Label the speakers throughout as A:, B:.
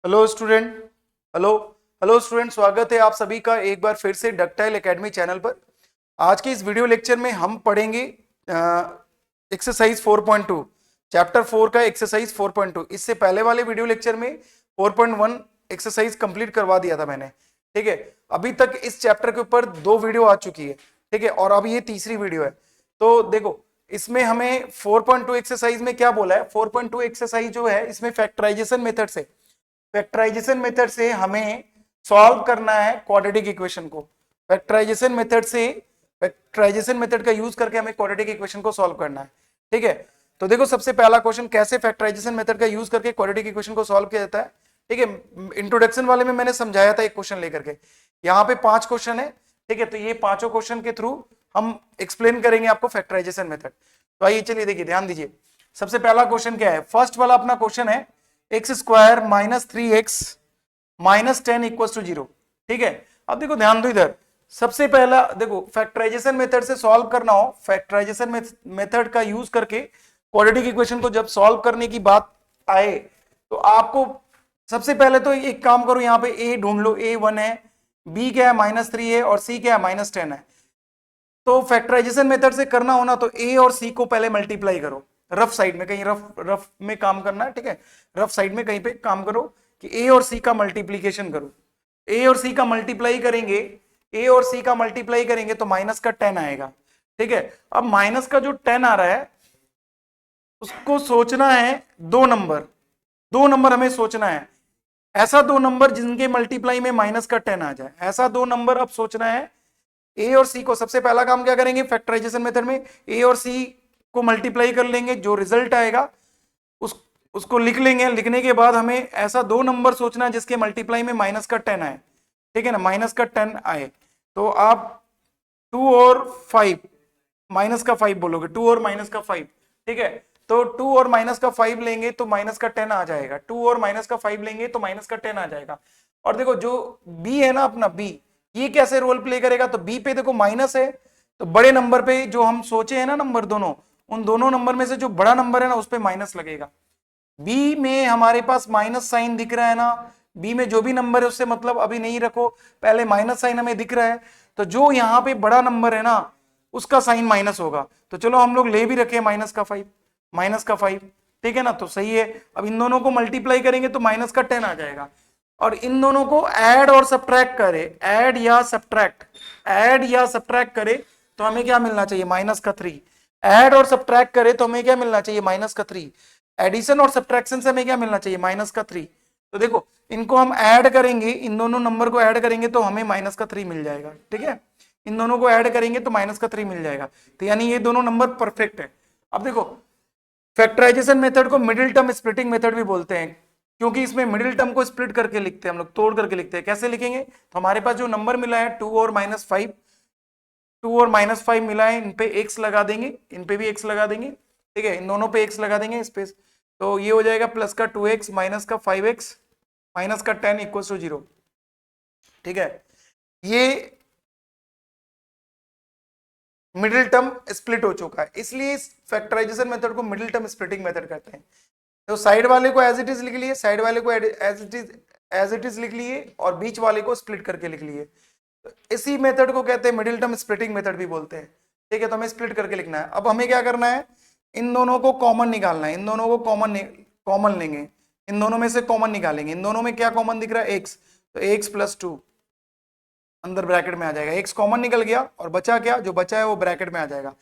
A: Hello student. Hello hello student, स्वागत है आप सभी का एक बार फिर से डक्टाइल एकेडमी चैनल पर। आज के इस वीडियो लेक्चर में हम पढ़ेंगे एक्सरसाइज 4.2, चैप्टर 4 का एक्सरसाइज 4.2। इससे पहले वाले वीडियो लेक्चर में 4.1 एक्सरसाइज कंप्लीट करवा दिया था मैंने। ठीक है, अभी तक इस चैप्टर के ऊपर 2 वीडियो आ चुकी है। ठीक है, और अब ये तीसरी वीडियो है। तो देखो, इसमें हमें 4.2 एक्सरसाइज में क्या बोला है। 4.2 एक्सरसाइज जो है इसमें फैक्टराइजेशन मेथड से हमें सॉल्व करना है क्वाड्रेटिक इक्वेशन को। फैक्टराइजेशन मेथड का यूज करके हमें क्वाड्रेटिक इक्वेशन को सॉल्व करना है। ठीक है, तो देखो सबसे पहला क्वेश्चन, कैसे फैक्टराइजेशन मेथड का यूज करके क्वाड्रेटिक इक्वेशन को सॉल्व किया जाता है। ठीक है, इंट्रोडक्शन वाले में मैंने समझाया था एक क्वेश्चन लेकर के। यहाँ पे 5 क्वेश्चन है। ठीक है, तो ये पांचों क्वेश्चन के थ्रू हम एक्सप्लेन करेंगे आपको फैक्टराइजेशन मेथड। तो आइए चलिए देखिए, ध्यान दीजिए। सबसे पहला क्वेश्चन क्या है, फर्स्ट वाला अपना क्वेश्चन है x square minus 3x minus 10 equal to 0। ठीक है, अब देखो ध्यान दो इधर। सबसे पहला देखो, फैक्टराइजेशन मेथड से सॉल्व करना हो, फैक्टराइजेशन मेथड का यूज करके क्वाड्रेटिक इक्वेशन को जब सॉल्व करने की बात आए तो आपको सबसे पहले तो एक काम करो, यहाँ पे a ढूंढ लो। a 1 है, b क्या है -3 है, और c क्या है -10 है। तो फैक्टराइजेशन मेथड से करना होना तो a और c को पहले मल्टीप्लाई करो। रफ साइड में कहीं रफ में काम करना है। ठीक है, रफ साइड में कहीं पे काम करो कि a और c का मल्टीप्लीकेशन करो। a और c का मल्टीप्लाई करेंगे, a और c का मल्टीप्लाई करेंगे तो माइनस का 10 आएगा। ठीक है, अब माइनस का जो 10 आ रहा है उसको सोचना है दो नंबर हमें सोचना है। ऐसा दो नंबर जिनके मल्टीप्लाई में माइनस का 10 आ जाए, ऐसा दो नंबर अब सोचना है। ए और सी को सबसे पहला काम क्या करेंगे फैक्टराइजेशन मेथड में, ए और सी को मल्टीप्लाई कर लेंगे, जो रिजल्ट आएगा उसको लिख लेंगे। लिखने के बाद हमें ऐसा दो नंबर सोचना है जिसके मल्टीप्लाई में माइनस का 10 आए। ठीक है ना, माइनस का 10 आए तो आप 2 और 5, माइनस का 5 बोलोगे, 2 और माइनस का 5। ठीक है, तो 2 और माइनस का 5 लेंगे तो माइनस का 10 आ जाएगा। 2 और माइनस का 5 लेंगे तो माइनस का 10 आ जाएगा। और देखो जो b है ना अपना b, ये कैसे रोल प्ले करेगा, तो b पे देखो माइनस है, तो बड़े नंबर पे जो हम सोचे हैं ना नंबर दोनों, उन दोनों नंबर में से जो बड़ा नंबर है ना उस पे माइनस लगेगा। बी में हमारे पास माइनस साइन दिख रहा है ना, बी में जो भी नंबर है उससे मतलब अभी नहीं रखो, पहले माइनस साइन हमें दिख रहा है। तो जो यहाँ पे बड़ा नंबर है ना उसका साइन माइनस होगा। तो चलो हम लोग ले भी रखे -5। ठीक है ना, तो सही है। अब इन दोनों को मल्टीप्लाई करेंगे तो माइनस का 10 आ जाएगा। और इन दोनों को ऐड और सब्ट्रैक्ट करे, ऐड या सब्ट्रैक्ट करे तो हमें क्या मिलना चाहिए, -3। ऐड और सब्ट्रैक्ट करे तो हमें क्या मिलना चाहिए, -3। एडिशन और सब्ट्रैक्शन से हमें क्या मिलना चाहिए, -3। तो देखो इनको हम ऐड करेंगे, इन दोनों नंबर को ऐड करेंगे तो हमें -3 मिल जाएगा। ठीक है, इन दोनों को ऐड करेंगे तो -3 मिल जाएगा। तो यानी ये दोनों नंबर परफेक्ट है। अब देखो, फैक्टराइजेशन मेथड को मिडिल टर्म स्प्लिटिंग मेथड भी बोलते हैं, क्योंकि इसमें मिडिल टर्म को स्प्लिट करके लिखते हैं हम लोग, तोड़ करके लिखते हैं। कैसे लिखेंगे, तो हमारे पास जो नंबर मिला है 2 और -5 मिला है, इन पे x लगा देंगे, इन पे भी x लगा देंगे। ठीक है, इन दोनों पे x लगा देंगे इस पे, तो ये हो जाएगा प्लस का 2x माइनस का 5x माइनस का 10 इक्वल टू 0। ठीक है, ये मिडिल टर्म स्प्लिट हो चुका है, इसलिए इस फैक्टराइजेशन मेथड को मिडिल टर्म स्प्लिटिंग मेथड कहते हैं। तो साइड वाले को एज इट इज लिख लिए, साइड वाले को एज इट इज लिख लिए, और बीच वाले को स्प्लिट करके लिख लिए। तो इसी मेथड को कहते हैं मिडिल टर्म स्प्लिटिंग मेथड भी बोलते हैं। ठीक है, तो हमें स्प्लिट करके लिखना है। अब हमें क्या करना है, इन दोनों को कॉमन निकालना है, इन दोनों को कॉमन लेंगे, इन दोनों में से कॉमन निकालेंगे। इन दोनों में क्या कॉमन दिख रहा है, x, तो x प्लस 2 अंदर ब्रैकेट में आ जाएगा। x कॉमन निकल गया और बचा क्या, जो बचा है वो ब्रैकेट में आ जाएगा।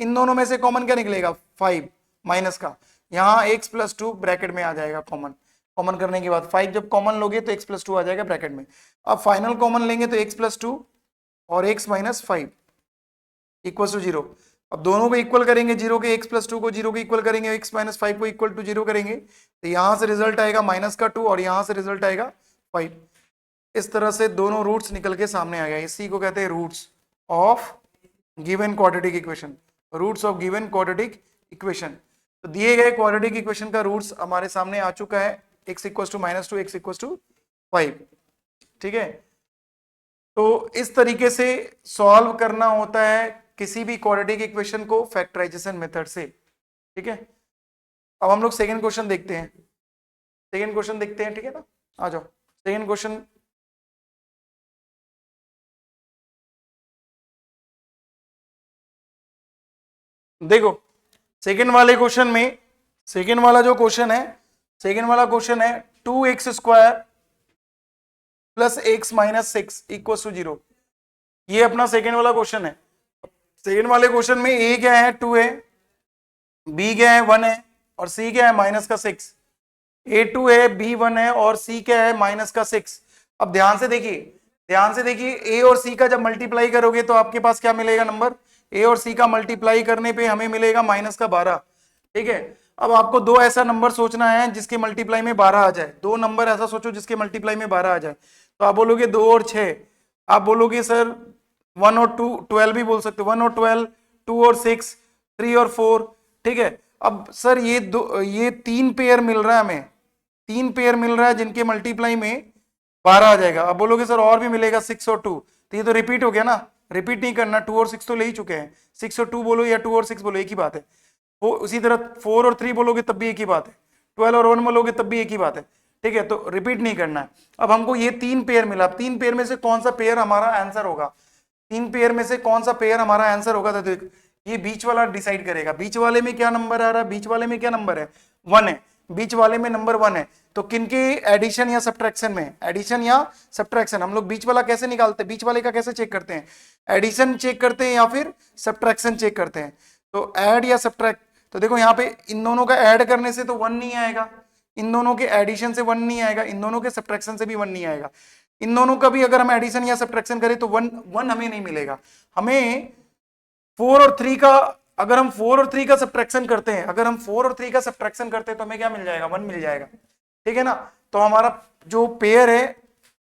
A: इन दोनों में से कॉमन क्या निकलेगा, 5 माइनस का, यहाँ x प्लस 2 ब्रैकेट में आ जाएगा। कॉमन करने के बाद 5 जब कॉमन लोगे तो x प्लस 2 आ जाएगा ब्रैकेट में। अब फाइनल कॉमन लेंगे तो x प्लस 2 और x माइनस 5 इक्वल टू 0। अब दोनों को इक्वल करेंगे, 0 के x प्लस 2 को 0 के इक्वल करेंगे, x माइनस 5 को इक्वल टू 0 करेंगे, तो यहां से रिजल्ट आएगा माइनस का 2 और यहां से रिजल्ट आएगा 5। इस तरह से दोनों रूट्स निकल के सामने आ गया। इसी को कहते हैं roots of given quadratic equation, roots of given quadratic equation. तो दिए गए क्वाड्रेटिक इक्वेशन का रूट्स हमारे सामने आ चुका है, x equal to -2, x equal to 5। ठीक है, तो इस तरीके से सॉल्व करना होता है किसी भी क्वाड्रेटिक इक्वेशन को फैक्टराइजेशन मेथड से। ठीक है, अब हम लोग सेकंड क्वेश्चन देखते हैं। ठीक है ना, आ जाओ सेकेंड क्वेश्चन। देखो सेकेंड वाले क्वेश्चन में, सेकेंड वाला जो क्वेश्चन है, सेकेंड वाला क्वेश्चन है 2x² plus x minus 6 equal to 0। ये अपना सेकेंड वाला क्वेश्चन है। सेकेंड वाले क्वेश्चन में a क्या है 2a, b क्या है 1 है और c क्या है माइनस का 6। a2 है, b 1 है और c क्या है माइनस का 6। अब ध्यान से देखिए, ध्यान से देखिए, a और c का जब मल्टीप्लाई करोगे तो आपके पास क्या मिलेगा नंबर, a और c का मल्टीप्लाई करने पे हमें मिलेगा माइनस का 12। ठीक है, अब आपको दो ऐसा नंबर सोचना है जिसके मल्टीप्लाई में 12 आ जाए। दो नंबर ऐसा सोचो जिसके मल्टीप्लाई में 12 आ जाए। तो आप बोलोगे 2 और 6, आप बोलोगे सर 1 और 2, 12 भी बोल सकते हो, 1 और 12, 2 और 6, 3 और 4। ठीक है, अब सर ये 3 पेयर मिल रहा है हमें, 3 पेयर मिल रहा है जिनके मल्टीप्लाई में 12 आ जाएगा। अब बोलोगे सर और भी मिलेगा 6 और 2, तो ये तो रिपीट हो गया ना, रिपीट नहीं करना, 2 और 6 तो ले ही चुके हैं। 6 और 2 बोलो या 2 और 6 बोलो एक ही बात है। वो उसी तरह 4 और 3 बोलोगे तब भी एक ही बात है, 12 और 1 बोलोगे तब भी एक ही बात है। ठीक है, तो रिपीट नहीं करना है। अब हमको ये 3 पेयर मिला, 3 पेयर में से कौन सा पेयर हमारा आंसर होगा, 3 पेयर में से कौन सा पेयर हमारा आंसर होगा, तो देख ये बीच वाला डिसाइड करेगा। बीच वाले में क्या नंबर आ रहा है, बीच वाले में क्या नंबर है 1 है, बीच वाले में नंबर 1 है। तो किनके एडिशन या सब्ट्रैक्शन में, एडिशन या सब्ट्रैक्शन, हम लोग बीच वाला कैसे निकालते हैं, बीच वाले का कैसे चेक करते हैं, एडिशन चेक करते हैं या फिर सब्ट्रैक्शन चेक करते हैं। तो ऐड या सब्ट्रैक्ट, तो देखो यहाँ पे इन दोनों का ऐड करने से तो 1 नहीं आएगा, इन दोनों के एडिशन से 1 नहीं आएगा, इन दोनों के सब्ट्रैक्शन से भी 1 नहीं आएगा। इन दोनों का भी अगर हम एडिशन या सब्ट्रैक्शन करें तो 1 हमें नहीं मिलेगा। हमें 4 और 3 का, अगर हम 4 और 3 का सब्ट्रैक्शन करते हैं, अगर हम 4 और 3 का सब्ट्रैक्शन करते हैं तो हमें क्या मिल जाएगा, 1 मिल जाएगा। ठीक है ना, तो हमारा जो पेयर है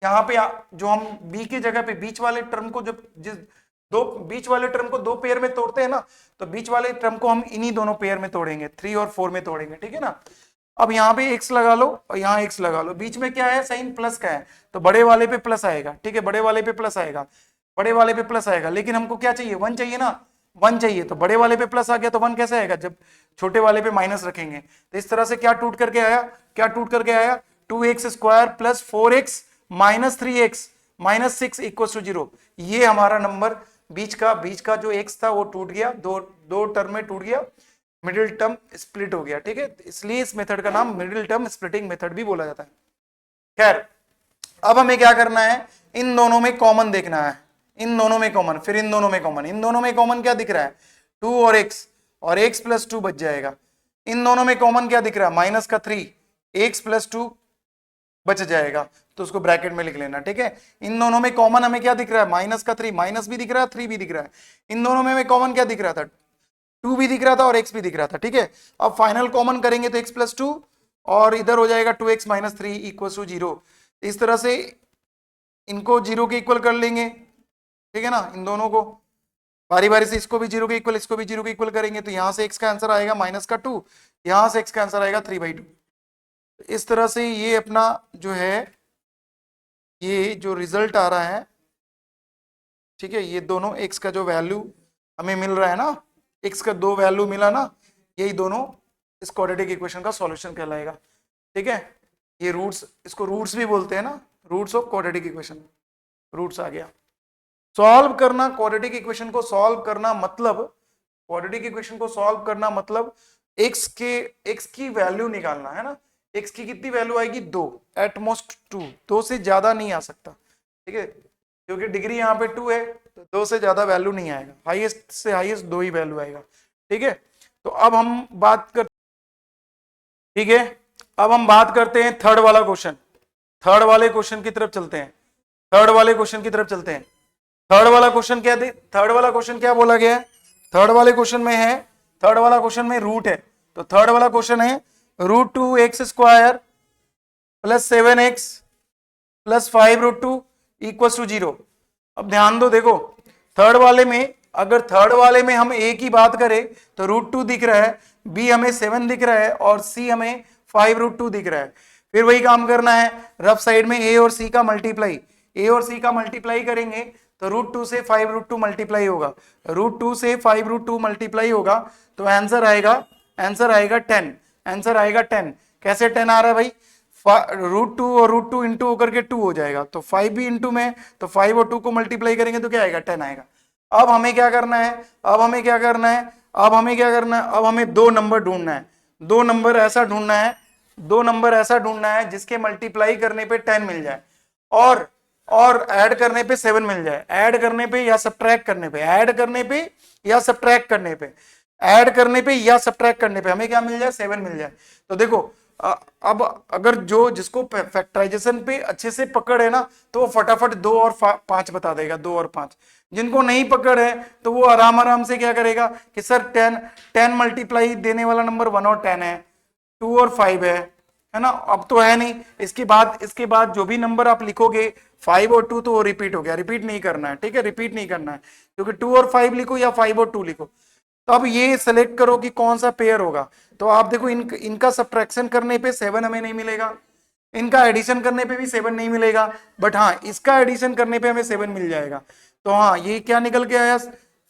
A: यहाँ पे, जो हम बी की जगह पे बीच वाले टर्म को, जब जिस दो बीच वाले टर्म को 2 पेयर में तोड़ते हैं ना, तो बीच वाले टर्म को हम इन्हीं दोनों पेयर में तोड़ेंगे, 3 और 4 में तोड़ेंगे। ठीक है ना, अब यहाँ पे x लगा लो और यहाँ x लगा लो, बीच में क्या है साइन प्लस का है, तो बड़े वाले पे प्लस आएगा। ठीक है, बड़े वाले पे प्लस आएगा, बड़े वाले पे प्लस आएगा, लेकिन हमको क्या चाहिए, 1 चाहिए ना, 1 चाहिए। तो बड़े वाले पे प्लस आ गया तो 1 कैसे आएगा, जब छोटे वाले पे माइनस रखेंगे। तो इस तरह से क्या टूट करके आया, क्या टूट करके आया, 2x² plus 4x minus 3x minus 6 equal to 0। ये हमारा नंबर बीच का जो x था वो टूट गया, दो टर्म में टूट गया, मिडिल टर्म स्प्लिट हो गया। ठीक है, इसलिए इस मेथड का नाम मिडिल टर्म स्प्लिटिंग मेथड भी बोला जाता है। खैर, अब हमें क्या करना है, इन दोनों में कॉमन देखना है, इन दोनों में कॉमन, फिर इन दोनों में कॉमन। इन दोनों में कॉमन क्या दिख रहा है, 2 और x प्लस 2 बच जाएगा। इन दोनों में कॉमन क्या दिख रहा है, माइनस का 3, x प्लस 2 बच जाएगा, तो उसको ब्रैकेट में लिख लेना। ठीक है, इन दोनों में कॉमन हमें क्या दिख रहा है, माइनस का 3, माइनस भी दिख रहा है 3 भी दिख रहा है। इन दोनों में हमें कॉमन क्या दिख रहा था, 2 भी दिख रहा था और x भी दिख रहा था। ठीक है, अब फाइनल कॉमन करेंगे तो x प्लस 2 और इधर हो जाएगा 2x माइनस 3 इक्वल टू 0। इस तरह से इनको 0 के इक्वल कर लेंगे। ठीक है ना, इन दोनों को बारी बारी से, इसको भी 0 के इक्वल, इसको भी 0 के इक्वल करेंगे, तो यहां से x का आंसर आएगा माइनस का 2, यहां से x का आंसर आएगा 3/2। इस तरह से ये अपना जो है, ये जो रिजल्ट आ रहा है, ठीक है, ये दोनों x का जो वैल्यू हमें मिल रहा है ना, x का 2 वैल्यू मिला ना, यही दोनों इस क्वाड्रेटिक इक्वेशन का सॉल्यूशन कहलाएगा। ठीक है, ये रूट्स, इसको रूट्स भी बोलते हैं ना, roots of quadratic equation, roots आ गया। सॉल्व करना क्वाड्रेटिक इक्वेशन को सॉल्व करना मतलब, क्वाड्रेटिक इक्वेशन को सॉल्व करना मतलब x की वैल्यू निकालना है ना। x की कितनी वैल्यू आएगी, 2, एटमोस्ट 2 से ज्यादा नहीं आ सकता। ठीक है, क्योंकि डिग्री यहाँ पे 2 है, तो 2 से ज्यादा वैल्यू नहीं आएगा, हाईएस्ट से हाईएस्ट 2 ही वैल्यू आएगा। ठीक है, तो अब हम बात कर, ठीक है, अब हम बात करते हैं थर्ड वाला क्वेश्चन, थर्ड वाले क्वेश्चन की तरफ चलते हैं, थर्ड वाले क्वेश्चन की तरफ चलते हैं। थर्ड वाला क्वेश्चन क्या दे, थर्ड वाला क्वेश्चन क्या बोला गया है, थर्ड वाले क्वेश्चन में है, थर्ड वाला क्वेश्चन में रूट है, तो थर्ड वाला क्वेश्चन है √2x² plus 7x plus 5√2 equal to 0। अब ध्यान दो, देखो थर्ड वाले में, अगर थर्ड वाले में हम a की बात करें तो √2 दिख रहा है, b हमें 7 दिख रहा है और c हमें 5√2 दिख रहा है। फिर वही काम करना है, रफ साइड में a और c का मल्टीप्लाई, a और c का मल्टीप्लाई करेंगे तो √2 से 5√2 मल्टीप्लाई होगा, √2 से 5√2 मल्टीप्लाई होगा, तो आंसर आएगा 10, आंसर आएगा 10। कैसे 10 आ रहा है भाई, रूट 2 और रूट 2 इंटू होकर के 2 हो जाएगा, तो 5 भी इंटू में, तो 5 और 2 को मल्टीप्लाई करेंगे तो क्या आएगा, 10 आएगा। अब हमें क्या करना है, अब हमें क्या करना है, अब हमें क्या करना है, अब हमें दो नंबर ढूंढना है, दो नंबर ऐसा ढूंढना है, दो नंबर ऐसा ढूंढना है जिसके मल्टीप्लाई करने पे 10 मिल जाए और ऐड करने पे 7 मिल जाए, ऐड करने पे या सब्ट्रैक्ट करने पे, ऐड करने पे या सब्ट्रैक्ट करने पे, ऐड करने पे या सब्ट्रैक्ट करने पे हमें क्या मिल जाए, 7 मिल जाए। तो देखो अब अगर जो जिसको फैक्टराइजेशन पे अच्छे से पकड़ है ना, तो वो फटाफट 2 और 5 बता देगा, 2 और 5। जिनको नहीं पकड़ है तो वो आराम आराम से क्या करेगा कि सर 10 मल्टीप्लाई देने वाला नंबर 1 और 10 है, 2 और 5 है ना। अब तो है नहीं, इसके बाद जो भी नंबर आप लिखोगे 5 और 2 तो वो रिपीट हो गया, रिपीट नहीं करना है, ठीक है, रिपीट नहीं करना है, क्योंकि 2 और 5 लिखो या 5 और 2 लिखो। तो अब ये सेलेक्ट करो कि कौन सा पेयर होगा। तो आप देखो इनका सब्ट्रैक्शन करने पे 7 हमें नहीं मिलेगा, इनका एडिशन करने पे भी 7 नहीं मिलेगा, बट हाँ इसका एडिशन करने पे हमें 7 मिल जाएगा। तो हाँ ये क्या निकल के आया,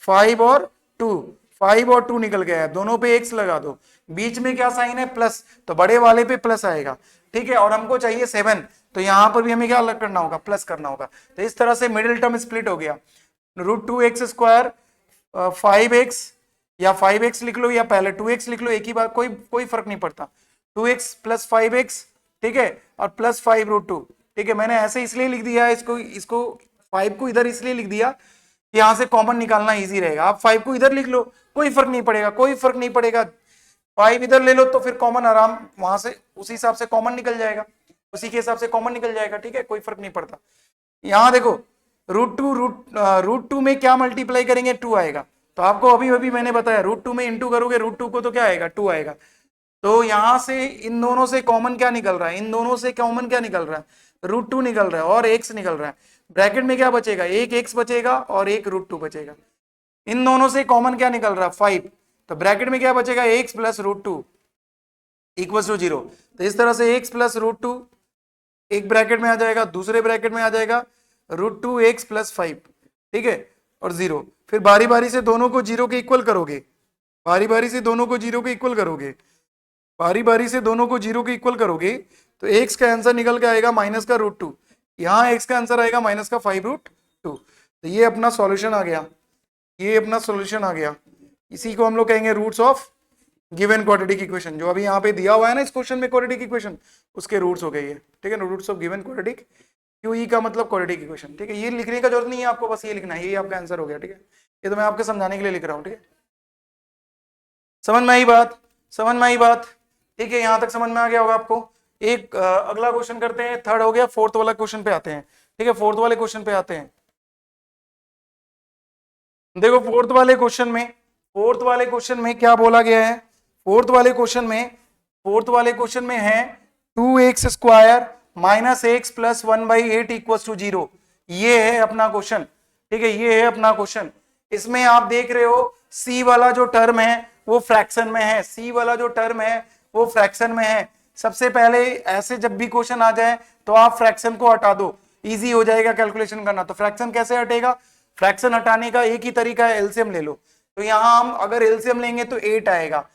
A: 5 और 2, 5 और 2 निकल गया है, दोनों पे एक्स लगा दो, बीच में क्या साइन है, प्लस, तो बड़े वाले पे प्लस आएगा, ठीक है, और हमको चाहिए 7, तो यहां पर भी हमें क्या अलग करना होगा, प्लस करना होगा। तो इस तरह से मिडिल टर्म स्प्लिट हो गया, √2x² 5x, या 5x लिख लो या पहले 2x लिख लो, एक ही बात, कोई फर्क नहीं पड़ता, 2x + 5x, ठीक है, और प्लस 5√2, ठीक है। मैंने ऐसे इसलिए लिख दिया है, इसको 5 को इधर इसलिए लिख दिया, यहां से कॉमन निकालना इजी रहेगा। आप 5 को इधर लिख लो, कोई फर्क नहीं पड़ेगा, कोई फर्क नहीं पड़ेगा, 5 इधर ले लो तो फिर कॉमन आराम वहां से उसी हिसाब से कॉमन निकल जाएगा, उसी के हिसाब से कॉमन निकल जाएगा, ठीक है, कोई फर्क नहीं पड़ता। यहां देखो √2 में क्या मल्टीप्लाई करेंगे, 2 आएगा, तो आपको अभी अभी मैंने बताया √2 में इंटू करोगे √2 को तो क्या आएगा, 2 आएगा। तो यहां से इन दोनों से कॉमन क्या निकल रहा है, इन दोनों से कॉमन क्या निकल रहा है, √2 निकल रहा है और x निकल रहा है। ब्रैकेट में क्या बचेगा, एक x बचेगा और एक √2 बचेगा। इन दोनों से कॉमन क्या निकल रहा है, 5, तो ब्रैकेट में क्या बचेगा, x + √2 = 0। तो इस तरह से x + √2 एक ब्रैकेट में आ जाएगा, दूसरे ब्रैकेट में आ जाएगा √2x + 5, ठीक है, और 0। फिर बारी बारी से दोनों को 0 के इक्वल करोगे, बारी बारी से दोनों को 0 के इक्वल करोगे, बारी बारी से दोनों को 0 के इक्वल करोगे, तो x का आंसर निकल के आएगा माइनस का √2, यहाँ x का आंसर आएगा माइनस का 5√2। तो ये अपना सॉल्यूशन आ गया, ये अपना सॉल्यूशन आ गया। इसी को हम लोग कहेंगे roots of given quadratic equation. जो अभी यहाँ पे दिया हुआ है ना इस क्वेश्चन में क्वाड्रेटिक इक्वेशन, उसके रूट्स हो गए ये, ठीक है ना, roots of given quadratic, QE का मतलब क्वाड्रेटिक इक्वेशन, ठीक है। ये लिखने का जरूरत नहीं है आपको, बस ये लिखना है, ये आपका आंसर हो गया, ठीक है। ये तो मैं आपके समझाने के लिए लिख रहा हूँ, ठीक है, समझ में आई बात, समझ में आई बात, ठीक है, यहां तक समझ में आ गया होगा आपको। एक अगला क्वेश्चन करते हैं, थर्ड हो गया, फोर्थ वाला क्वेश्चन पे आते हैं, ठीक है, फोर्थ वाले क्वेश्चन पे आते हैं। देखो फोर्थ वाले क्वेश्चन में क्या बोला गया है, फोर्थ वाले क्वेश्चन में है 2x² - x + 1/8 = 0। ये है अपना क्वेश्चन, ठीक है, ये है अपना क्वेश्चन। इसमें आप देख रहे हो c वाला जो टर्म है वो फ्रैक्शन में है, c वाला जो टर्म है वो फ्रैक्शन में है। सबसे पहले ऐसे जब भी क्वेश्चन आ जाए तो आप फ्रैक्शन को हटा दो, इजी हो जाएगा कैलकुलेशन करना। तो फ्रैक्शन कैसे हटेगा, फ्रैक्शन हटाने का एक ही तरीका है, एलसीएम ले लो। तो यहां हम अगर एलसीएम लेंगे तो 8 आएगा।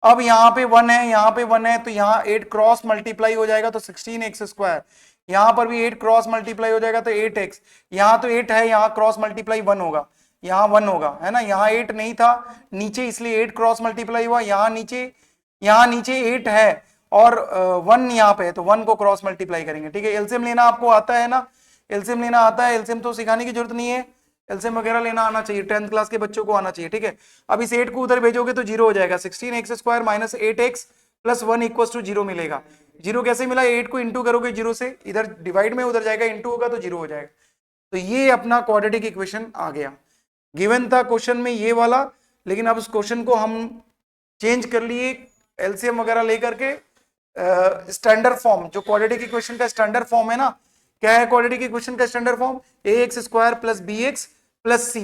A: अब यहाँ पे 1 है, यहाँ पे 1 है, तो यहाँ 8 क्रॉस मल्टीप्लाई हो जाएगा तो 16x²। यहाँ पर भी 8 क्रॉस मल्टीप्लाई हो जाएगा तो 8x। यहाँ तो 8 है, यहाँ क्रॉस मल्टीप्लाई 1 होगा, यहाँ 1 होगा, है ना। यहाँ 8 नहीं था नीचे, इसलिए 8 क्रॉस मल्टीप्लाई हुआ। यहाँ नीचे 8 है और 1 यहाँ पे है, तो 1 को क्रॉस मल्टीप्लाई करेंगे, ठीक है। एलसीएम लेना आपको आता है ना, एलसीएम लेना आता है, एलसीएम तो सिखाने की जरूरत नहीं है, एलसीएम वगैरह लेना आना चाहिए, 10th क्लास के बच्चों को आना चाहिए, ठीक है। अब इस 8 को उधर भेजोगे तो 0 हो जाएगा, 16x² - 8x + 1 = 0 मिलेगा। 0 कैसे मिला, 8 को इंटू करोगे 0 से, इधर डिवाइड में उधर जाएगा, इंटू होगा तो 0 हो जाएगा। तो ये अपना क्वाड्रेटिक इक्वेशन आ गया। गिवन था क्वेश्चन में ये वाला, लेकिन अब उस क्वेश्चन को हम चेंज कर लिए एलसीएम वगैरह लेकर के स्टैंडर्ड फॉर्म, जो क्वाड्रेटिक इक्वेशन का स्टैंडर्ड फॉर्म है ना। क्या है क्वाड्रेटिक इक्वेशन का standard form, ax² + bx + c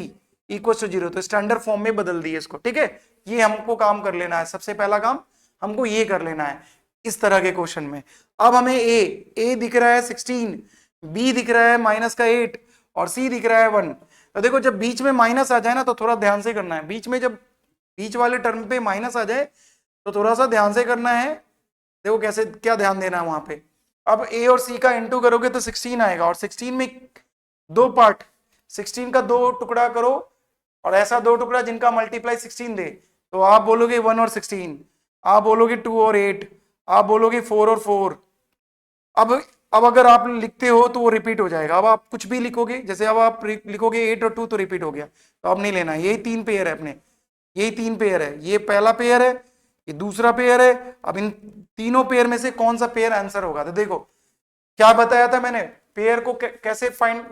A: = 0। तो स्टैंडर्ड फॉर्म में बदल दिए इसको, ठीक है। ये हमको काम कर लेना है, सबसे पहला काम हमको ये कर लेना है इस तरह के क्वेश्चन में। अब हमें a दिख रहा है 16, b दिख रहा है -8 और c दिख रहा है 1। तो देखो जब बीच में माइनस आ जाए ना तो थोड़ा ध्यान से करना है, बीच में जब बीच वाले टर्म पे माइनस आ जाए तो थोड़ा सा ध्यान से करना है। देखो कैसे, क्या ध्यान देना है वहां पे, अब ए और सी का इंटू करोगे तो 16 आएगा, और 16 में दो पार्ट, 16 का दो टुकड़ा करो और ऐसा दो टुकड़ा जिनका मल्टीप्लाई 16 दे, तो आप बोलोगे 1 और 16, आप बोलोगे 2 और 8, आप बोलोगे 4 और 4। अब अगर आप लिखते हो तो वो रिपीट हो जाएगा। अब आप कुछ भी लिखोगे, जैसे अब आप लिखोगे 8 और 2 तो रिपीट हो गया, तो अब नहीं लेना। यही 3 पेयर है अपने, यही 3 पेयर है, ये पहला पेयर है, ये दूसरा पेयर है। अब इन तीनों पेयर में से कौन सा पेयर आंसर होगा, तो देखो क्या बताया था मैंने, पेयर को कैसे फाइंड,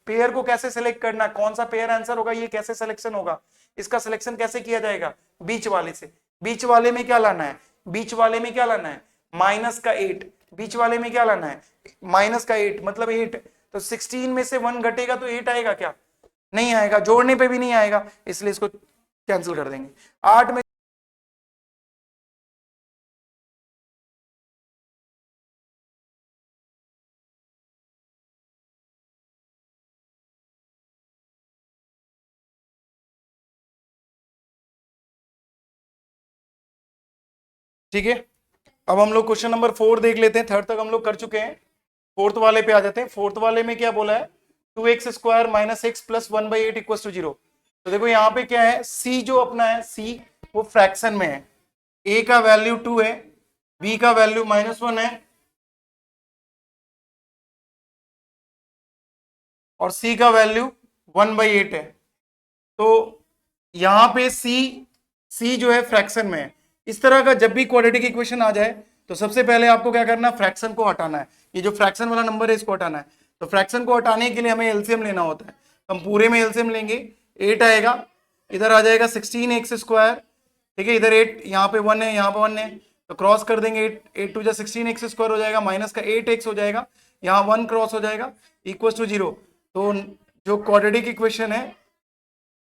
A: पेयर को कैसे सेलेक्ट करना, कौन सा पेयर आंसर होगा, ये कैसे सिलेक्शन होगा, इसका सिलेक्शन कैसे किया जाएगा, बीच वाले से। बीच वाले में क्या लाना है, बीच वाले में क्या लाना है, -8, बीच वाले में क्या लाना है, -8 मतलब 8। तो 16 में से 1 घटेगा तो 8 आएगा क्या, नहीं आएगा, जोड़ने पे भी नहीं आएगा, इसलिए इसको कैंसिल कर देंगे। 8 में ठीक है। अब हम लोग क्वेश्चन नंबर 4 देख लेते हैं, थर्ड तक हम लोग कर चुके हैं, फोर्थ वाले पे आ जाते हैं। फोर्थ वाले में क्या बोला है, 2x² - x + 1/8 = 0। तो देखो यहाँ पे क्या है, c जो अपना है, c वो फ्रैक्शन में है, a का वैल्यू 2 है, b का वैल्यू -1 है और c का वैल्यू 1/8 है। तो यहाँ पे c जो है फ्रैक्शन में है। इस तरह का जब भी क्वाड्रेटिक इक्वेशन आ जाए तो सबसे पहले आपको क्या करना है, फ्रैक्शन को हटाना है। ये जो फ्रैक्शन वाला नंबर है इसको हटाना है। तो फ्रैक्शन को हटाने के लिए हमें एलसीएम लेना होता है। हम पूरे में एलसीएम लेंगे, 8 आएगा, इधर आ जाएगा 16x², ठीक है, इधर 8, यहाँ पे 1 है, यहाँ पे 1 है, तो क्रॉस कर देंगे, 8 2 16x² हो जाएगा, माइनस का 8x हो जाएगा, यहाँ 1 क्रॉस हो जाएगा, = 0। तो जो क्वाड्रेटिक इक्वेशन है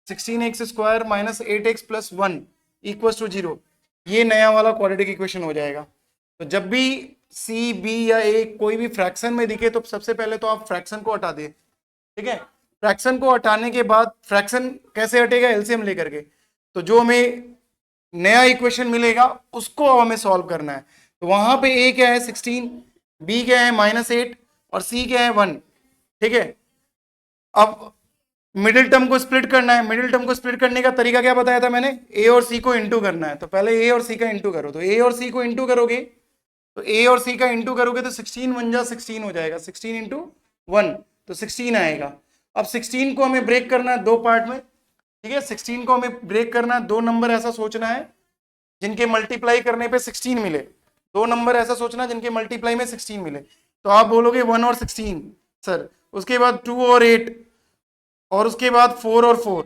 A: 16x² - 8x + 1 = 0, ये नया वाला क्वाड्रेटिक इक्वेशन हो जाएगा। तो जब भी सी, बी या ए कोई भी फ्रैक्शन में दिखे तो सबसे पहले तो आप फ्रैक्शन को हटा दे, ठीक है। फ्रैक्शन को हटाने के बाद, फ्रैक्शन कैसे हटेगा, एलसीएम लेकर के। तो जो हमें नया इक्वेशन मिलेगा उसको अब हमें सॉल्व करना है। तो वहां पे ए क्या है 16, बी क्या है -8 और सी क्या है 1, ठीक है। अब मिडिल टर्म को स्प्लिट करना है। मिडिल टर्म को स्प्लिट करने का तरीका क्या बताया था मैंने, ए और सी को इंटू करना है। तो पहले ए और सी का इंटू करो, तो ए और सी को इंटू करोगे, तो ए और सी का इंटू करोगे तो 16 1 जा 16 हो जाएगा, 16 × 1 तो 16 आएगा। अब 16 को हमें ब्रेक करना है दो पार्ट में, ठीक है। 16 को हमें ब्रेक करना है, दो नंबर ऐसा सोचना है जिनके मल्टीप्लाई करने पे 16 मिले, दो नंबर ऐसा सोचना जिनके मल्टीप्लाई में 16 मिले। तो आप बोलोगे 1 और 16 सर, उसके बाद 2 और 8 और उसके बाद 4 और 4,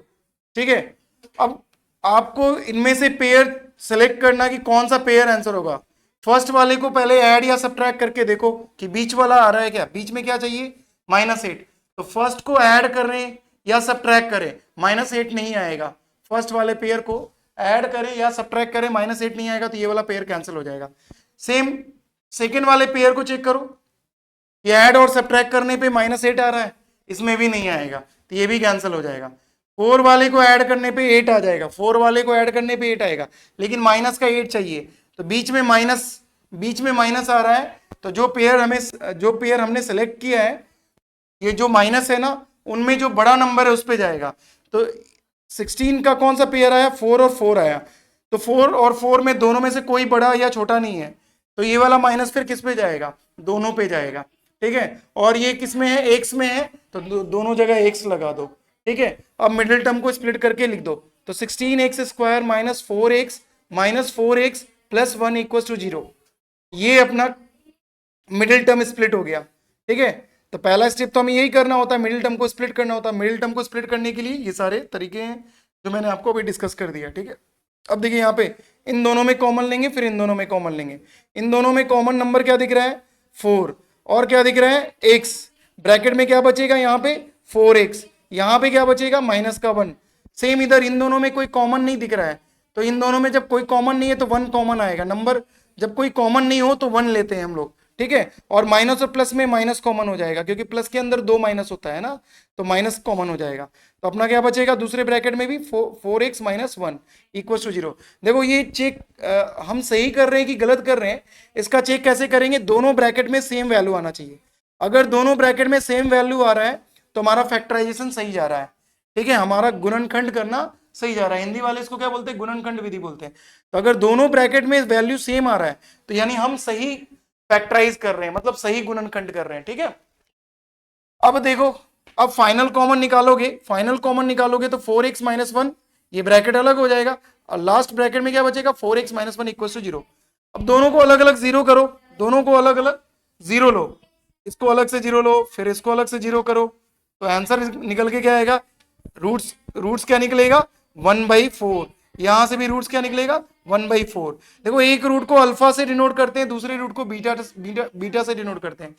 A: ठीक है। अब आपको इनमें से पेयर सेलेक्ट करना कि कौन सा पेयर आंसर होगा। फर्स्ट वाले को पहले ऐड या सब्ट्रैक्ट करके देखो कि बीच वाला आ रहा है क्या, बीच में क्या चाहिए -8, तो फर्स्ट को ऐड करें या सब्ट्रैक्ट करें, -8 नहीं आएगा। फर्स्ट वाले पेयर को ऐड करें या सब्ट्रैक्ट करें, -8 नहीं आएगा, तो ये वाला पेयर कैंसिल हो जाएगा। सेम सेकेंड वाले पेयर को चेक करो, ये ऐड और सब्ट्रैक्ट करने पे -8 आ रहा है, इसमें भी नहीं आएगा, तो ये भी कैंसिल हो जाएगा। 4 वाले को ऐड करने पे 8 आ जाएगा, 4 वाले को ऐड करने पे 8 आएगा, लेकिन माइनस का 8 चाहिए, तो बीच में माइनस आ रहा है। तो जो पेयर हमने सेलेक्ट किया है, ये जो माइनस है ना, उनमें जो बड़ा नंबर है उस पे जाएगा। तो 16 का कौन सा पेयर आया, 4 और 4 आया, तो 4 और 4 में दोनों में से कोई बड़ा या छोटा नहीं है, तो ये वाला माइनस फिर किस पे जाएगा, दोनों पे जाएगा, ठीक है। और ये किस में है, एक्स में है, तो दोनों जगह एक्स लगा दो, ठीक है। अब मिडिल टर्म को स्प्लिट करके लिख दो, तो 16x² - 4x - 4x + 1 = 0, ये अपना मिडिल टर्म स्प्लिट हो गया, ठीक है। तो पहला स्टेप तो हमें यही करना होता है, मिडिल टर्म को स्प्लिट करना होता है। मिडिल टर्म को स्प्लिट करने के लिए ये सारे तरीके हैं जो मैंने आपको अभी डिस्कस कर दिया, ठीक है। अब देखिए यहाँ पे इन दोनों में कॉमन लेंगे, फिर इन दोनों में कॉमन लेंगे। इन दोनों में कॉमन नंबर क्या दिख रहा है, 4, और क्या दिख रहा है, x, ब्रैकेट में क्या बचेगा यहाँ पे 4x, यहाँ पे क्या बचेगा -1। सेम इधर इन दोनों में कोई कॉमन नहीं दिख रहा है, तो इन दोनों में जब कोई कॉमन नहीं है तो 1 कॉमन आएगा। नंबर जब कोई कॉमन नहीं हो तो 1 लेते हैं हम लोग, ठीक है, और माइनस और प्लस में माइनस कॉमन हो जाएगा क्योंकि प्लस के अंदर 2 माइनस होता है ना, तो माइनस कॉमन हो जाएगा। तो अपना क्या बचेगा दूसरे ब्रैकेट में भी 4x माइनस 1 इक्वल टू 0। देखो ये चेक हम सही कर रहे हैं कि गलत कर रहे हैं, इसका चेक कैसे करेंगे, दोनों ब्रैकेट में सेम वैल्यू आना चाहिए। अगर दोनों ब्रैकेट में सेम वैल्यू आ रहा है तो हमारा फैक्टराइजेशन सही जा रहा है, ठीक है, हमारा गुणनखंड करना सही जा रहा है। हिंदी वाले इसको क्या बोलते हैं, गुणनखंड विधि बोलते हैं। तो अगर दोनों ब्रैकेट में वैल्यू सेम आ रहा है तो यानी हम सही फैक्टराइज कर रहे हैं, मतलब सही गुणनखंड कर रहे हैं, ठीक है। अब देखो, अब फाइनल कॉमन निकालोगे, फाइनल कॉमन निकालोगे तो 4x माइनस 1, ये ब्रैकेट अलग हो जाएगा और लास्ट ब्रैकेट में क्या बचेगा 4x माइनस 1 इक्वल टू 0। अब दोनों को अलग अलग जीरो करो, दोनों को अलग अलग जीरो लो, इसको अलग से जीरो लो, फिर इसको अलग से जीरो करो, तो आंसर निकल के क्या आएगा, रूट्स क्या निकलेगा 1/4। यहां से भी रूट्स क्या निकलेगा 1/4। देखो एक रूट को अल्फा से डिनोट करते हैं, दूसरे रूट को बीटा से डिनोट करते हैं,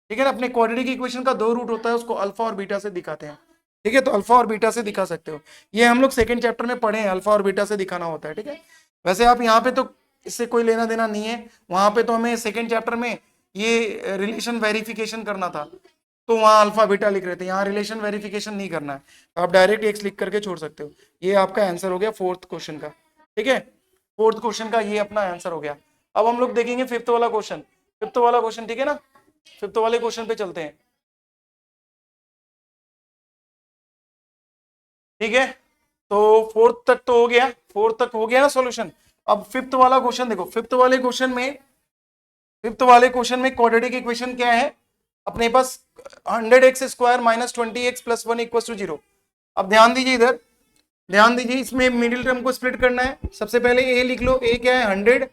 A: ठीक है ना। अपने क्वाड्रेटिक इक्वेशन का 2 रूट होता है, उसको अल्फा और बीटा से दिखाते हैं, ठीक है। तो अल्फा और बीटा से दिखा सकते हो, ये हम लोग सेकंड चैप्टर में पढ़े हैं, अल्फा और बीटा से दिखाना होता है, ठीक है। वैसे आप यहाँ पे तो इससे कोई लेना देना नहीं है, वहां पे तो हमें सेकंड चैप्टर में ये रिलेशन वेरिफिकेशन करना था, तो वहां अल्फा बीटा लिख रहे थे, यहाँ रिलेशन वेरिफिकेशन नहीं करना है, तो आप डायरेक्ट एक्स लिख करके छोड़ सकते हो। ये आपका आंसर हो गया फोर्थ क्वेश्चन का, ठीक है, फोर्थ क्वेश्चन का ये अपना आंसर हो गया। अब हम लोग देखेंगे फिफ्थ वाला क्वेश्चन, फिफ्थ वाला क्वेश्चन, ठीक है ना। फिफ्थ वाले क्वेश्चन पे चलते हैं, ठीक है। तो फोर्थ तक तो हो गया, फोर्थ तक हो गया ना सॉल्यूशन। अब फिफ्थ वाला क्वेश्चन देखो, फिफ्थ वाले क्वेश्चन में क्वाड्रेटिक इक्वेशन क्या है अपने पास, 100x square minus 20x plus 1 equal to 0। अब ध्यान दीजिए इधर, ध्यान दीजिए, इसमें मिडिल टर्म को स्प्लिट करना है। सबसे पहले a लिख लो, a क्या है 100,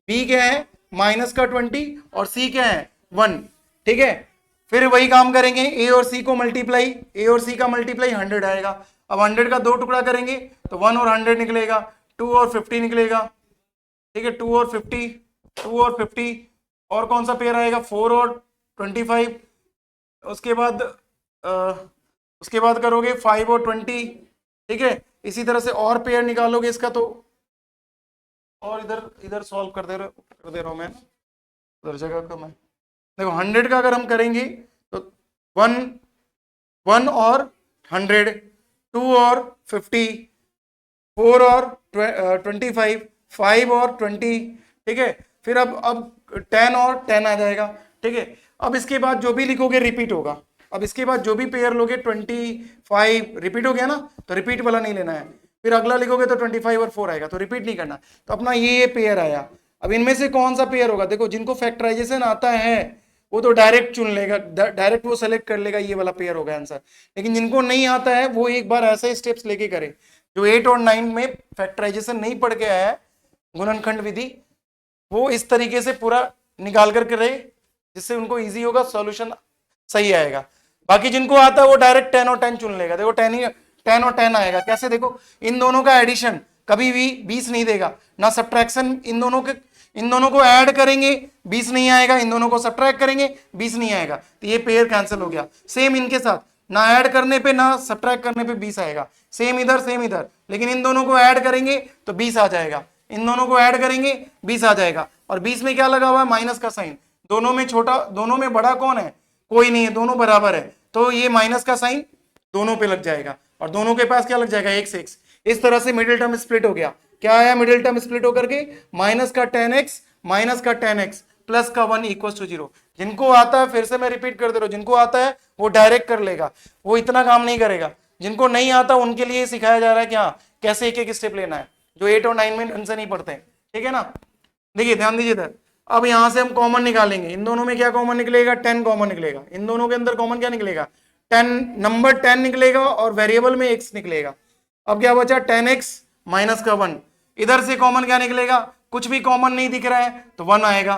A: b क्या है माइनस का 20 और c क्या है 1, ठीक है। फिर वही काम करेंगे, a और c को मल्टीप्लाई, a और c का मल्टीप्लाई 100 आएगा। अब 100 का 2 टुकड़ा करेंगे तो 1 और 100 निकलेगा, 2 और 50 निकलेगा, ठीक है, 2 और 50, 2 और 50, और कौन सा पेयर आएगा 4 और 25, उसके बाद करोगे 5 और 20, ठीक है। इसी तरह से और पेयर निकालोगे इसका, तो और इधर सॉल्व कर दे रहा हूं मैं, उधर जगह कम है। देखो 100 का अगर हम करेंगे तो 1 और 100, 2 और 50, 4 और 25, 5 और 20, ठीक है। फिर अब 10 और 10 आ जाएगा, ठीक है। अब इसके बाद जो भी लिखोगे रिपीट होगा, अब इसके बाद जो भी पेयर लोगे 25 रिपीट हो गया ना, तो रिपीट वाला नहीं लेना है। फिर अगला लिखोगे तो 25 और 4 आएगा, तो रिपीट नहीं करना। तो अपना ये पेयर आया। अब इनमें से कौन सा पेयर होगा, देखो जिनको फैक्टराइजेशन आता है वो तो डायरेक्ट चुन लेगा, डायरेक्ट वो सेलेक्ट कर लेगा, ये वाला पेयर होगा आंसर। लेकिन जिनको नहीं आता है वो एक बार ऐसे स्टेप्स लेके करे, जो 8 और 9 में फैक्टराइजेशन नहीं पढ़ के आया है गुणनखंड विधि, वो इस तरीके से पूरा निकाल करके रहे, जिससे उनको इजी होगा, सॉल्यूशन सही आएगा। बाकी जिनको आता है वो डायरेक्ट 10 और 10 चुन लेगा। देखो 10 और 10 आएगा कैसे, देखो इन दोनों का एडिशन कभी भी 20 नहीं देगा, ना सब्ट्रैक्शन, इन दोनों को ऐड करेंगे 20 नहीं आएगा, इन दोनों को सब्ट्रैक्ट करेंगे 20 नहीं आएगा, तो ये पेयर कैंसिल हो गया। सेम इनके साथ, ना ऐड करने पे ना सब्ट्रैक्ट करने पे 20 आएगा, सेम इधर, लेकिन इन दोनों को ऐड करेंगे तो 20 आ जाएगा, इन दोनों को ऐड करेंगे 20 आ जाएगा। और 20 में क्या लगा हुआ है, माइनस का साइन। दोनों में बड़ा कौन है, कोई नहीं है, दोनों बराबर है, तो ये माइनस का साइन दोनों पे लग जाएगा, और दोनों के पास क्या लग जाएगा, x x। इस तरह से मिडिल टर्म स्प्लिट हो गया। क्या आया मिडिल टर्म स्प्लिट होकर के, माइनस का 10x माइनस का 10x प्लस का 1 इक्वल टू 0। जिनको आता है, फिर से मैं रिपीट कर दे रहा हूं, जिनको आता है वो डायरेक्ट कर लेगा, वो इतना काम नहीं करेगा। जिनको नहीं आता उनके लिए सिखाया जा रहा है कि हाँ कैसे एक एक स्टेप लेना है, जो 8 और 9 में ढंग से नहीं पढ़ते, ठीक है ना। देखिए ध्यान दीजिए इधर, अब यहां से हम कॉमन निकालेंगे, इन दोनों में क्या कॉमन निकलेगा, 10 कॉमन निकलेगा। इन दोनों के अंदर कॉमन क्या निकलेगा, 10, नंबर 10 निकलेगा और वेरिएबल में x निकलेगा। अब क्या बचा 10x माइनस का 1, इधर से कॉमन क्या निकलेगा, कुछ भी कॉमन नहीं दिख रहा है तो 1 आएगा,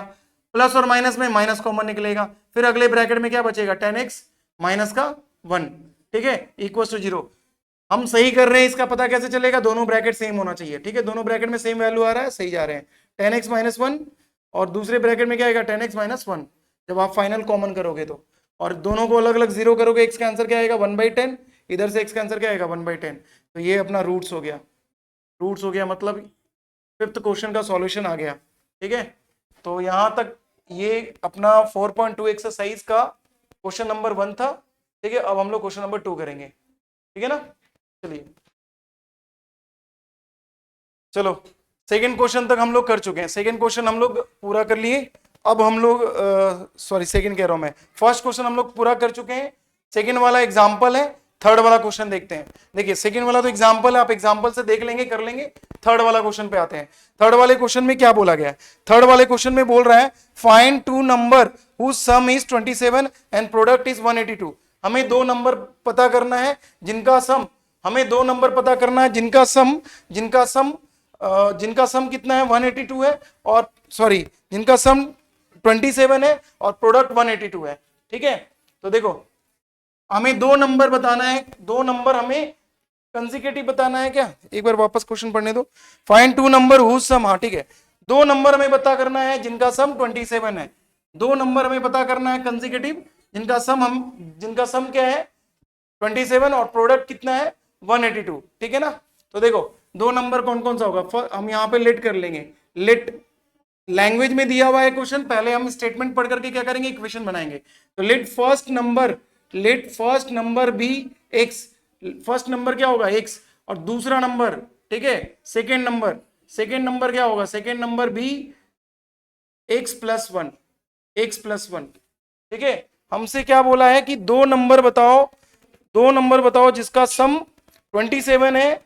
A: प्लस और माइनस में माइनस कॉमन निकलेगा, फिर अगले ब्रैकेट में क्या बचेगा 10x माइनस का 1, ठीक है, इक्वल टू 0। हम सही कर रहे हैं, इसका पता कैसे चलेगा, दोनों ब्रैकेट सेम होना चाहिए, ठीक है, दोनों ब्रैकेट में सेम वैल्यू आ रहा है, सही जा रहे हैं। 10x माइनस 1 और दूसरे ब्रैकेट में क्या आएगा 10x माइनस 1, जब आप फाइनल कॉमन करोगे तो, और दोनों को अलग अलग जीरो करोगे, x का आंसर क्या आएगा 1/10, इधर से x का आंसर क्या आएगा 1/10। तो ये अपना रूट्स हो गया, मतलब फिफ्थ क्वेश्चन का सॉल्यूशन आ गया, ठीक है। तो यहाँ ये अपना 4.2 एक्सरसाइज का क्वेश्चन नंबर 1 था। ठीक है, अब हम लोग क्वेश्चन नंबर 2 करेंगे। ठीक है ना, चलिए चलो सेकंड क्वेश्चन तक हम लोग कर चुके हैं। सेकंड क्वेश्चन हम लोग पूरा कर लिए। अब हम लोग सॉरी सेकंड कह रहा हूं मैं, फर्स्ट क्वेश्चन हम लोग पूरा कर चुके हैं। सेकंड वाला एग्जांपल है, थर्ड वाला क्वेश्चन देखते हैं। देखिए सेकंड वाला तो एग्जांपल है, आप एग्जांपल से देख लेंगे, कर लेंगे। थर्ड वाला क्वेश्चन पे आते हैं। थर्ड वाले क्वेश्चन में क्या बोला गया है? थर्ड वाले क्वेश्चन में बोल रहा है find two number whose sum is 27 and product is 182। हमें दो नंबर पता करना है जिनका सम, हमें दो नंबर पता करना है जिनका सम कितना है 182 है, और सॉरी जिनका सम 27 है और प्रोडक्ट 182 है। ठीक है, तो देखो हमें दो नंबर बताना है, दो नंबर हमें कंसेक्यूटिव बताना है। क्या, एक बार वापस क्वेश्चन पढ़ने दो। Find two number whose sum, हाँ ठीक है, दो नंबर हमें पता करना है जिनका सम 27 है। दो नंबर हमें पता करना है कंसेक्यूटिव जिनका सम क्या है 27 और प्रोडक्ट कितना है 182। ठीक है ना, तो देखो दो नंबर कौन कौन सा होगा, हम यहाँ पे लेट कर लेंगे। लेट लैंग्वेज में दिया हुआ है क्वेश्चन, पहले हम स्टेटमेंट पढ़ करके क्या करेंगे, इक्वेशन बनाएंगे। तो let first number be x, first number क्या होगा एक्स, और दूसरा नंबर, ठीक है, सेकेंड नंबर क्या होगा, second number be x plus one, ठीक है। हमसे क्या बोला है कि दो नंबर बताओ जिसका सम 27 है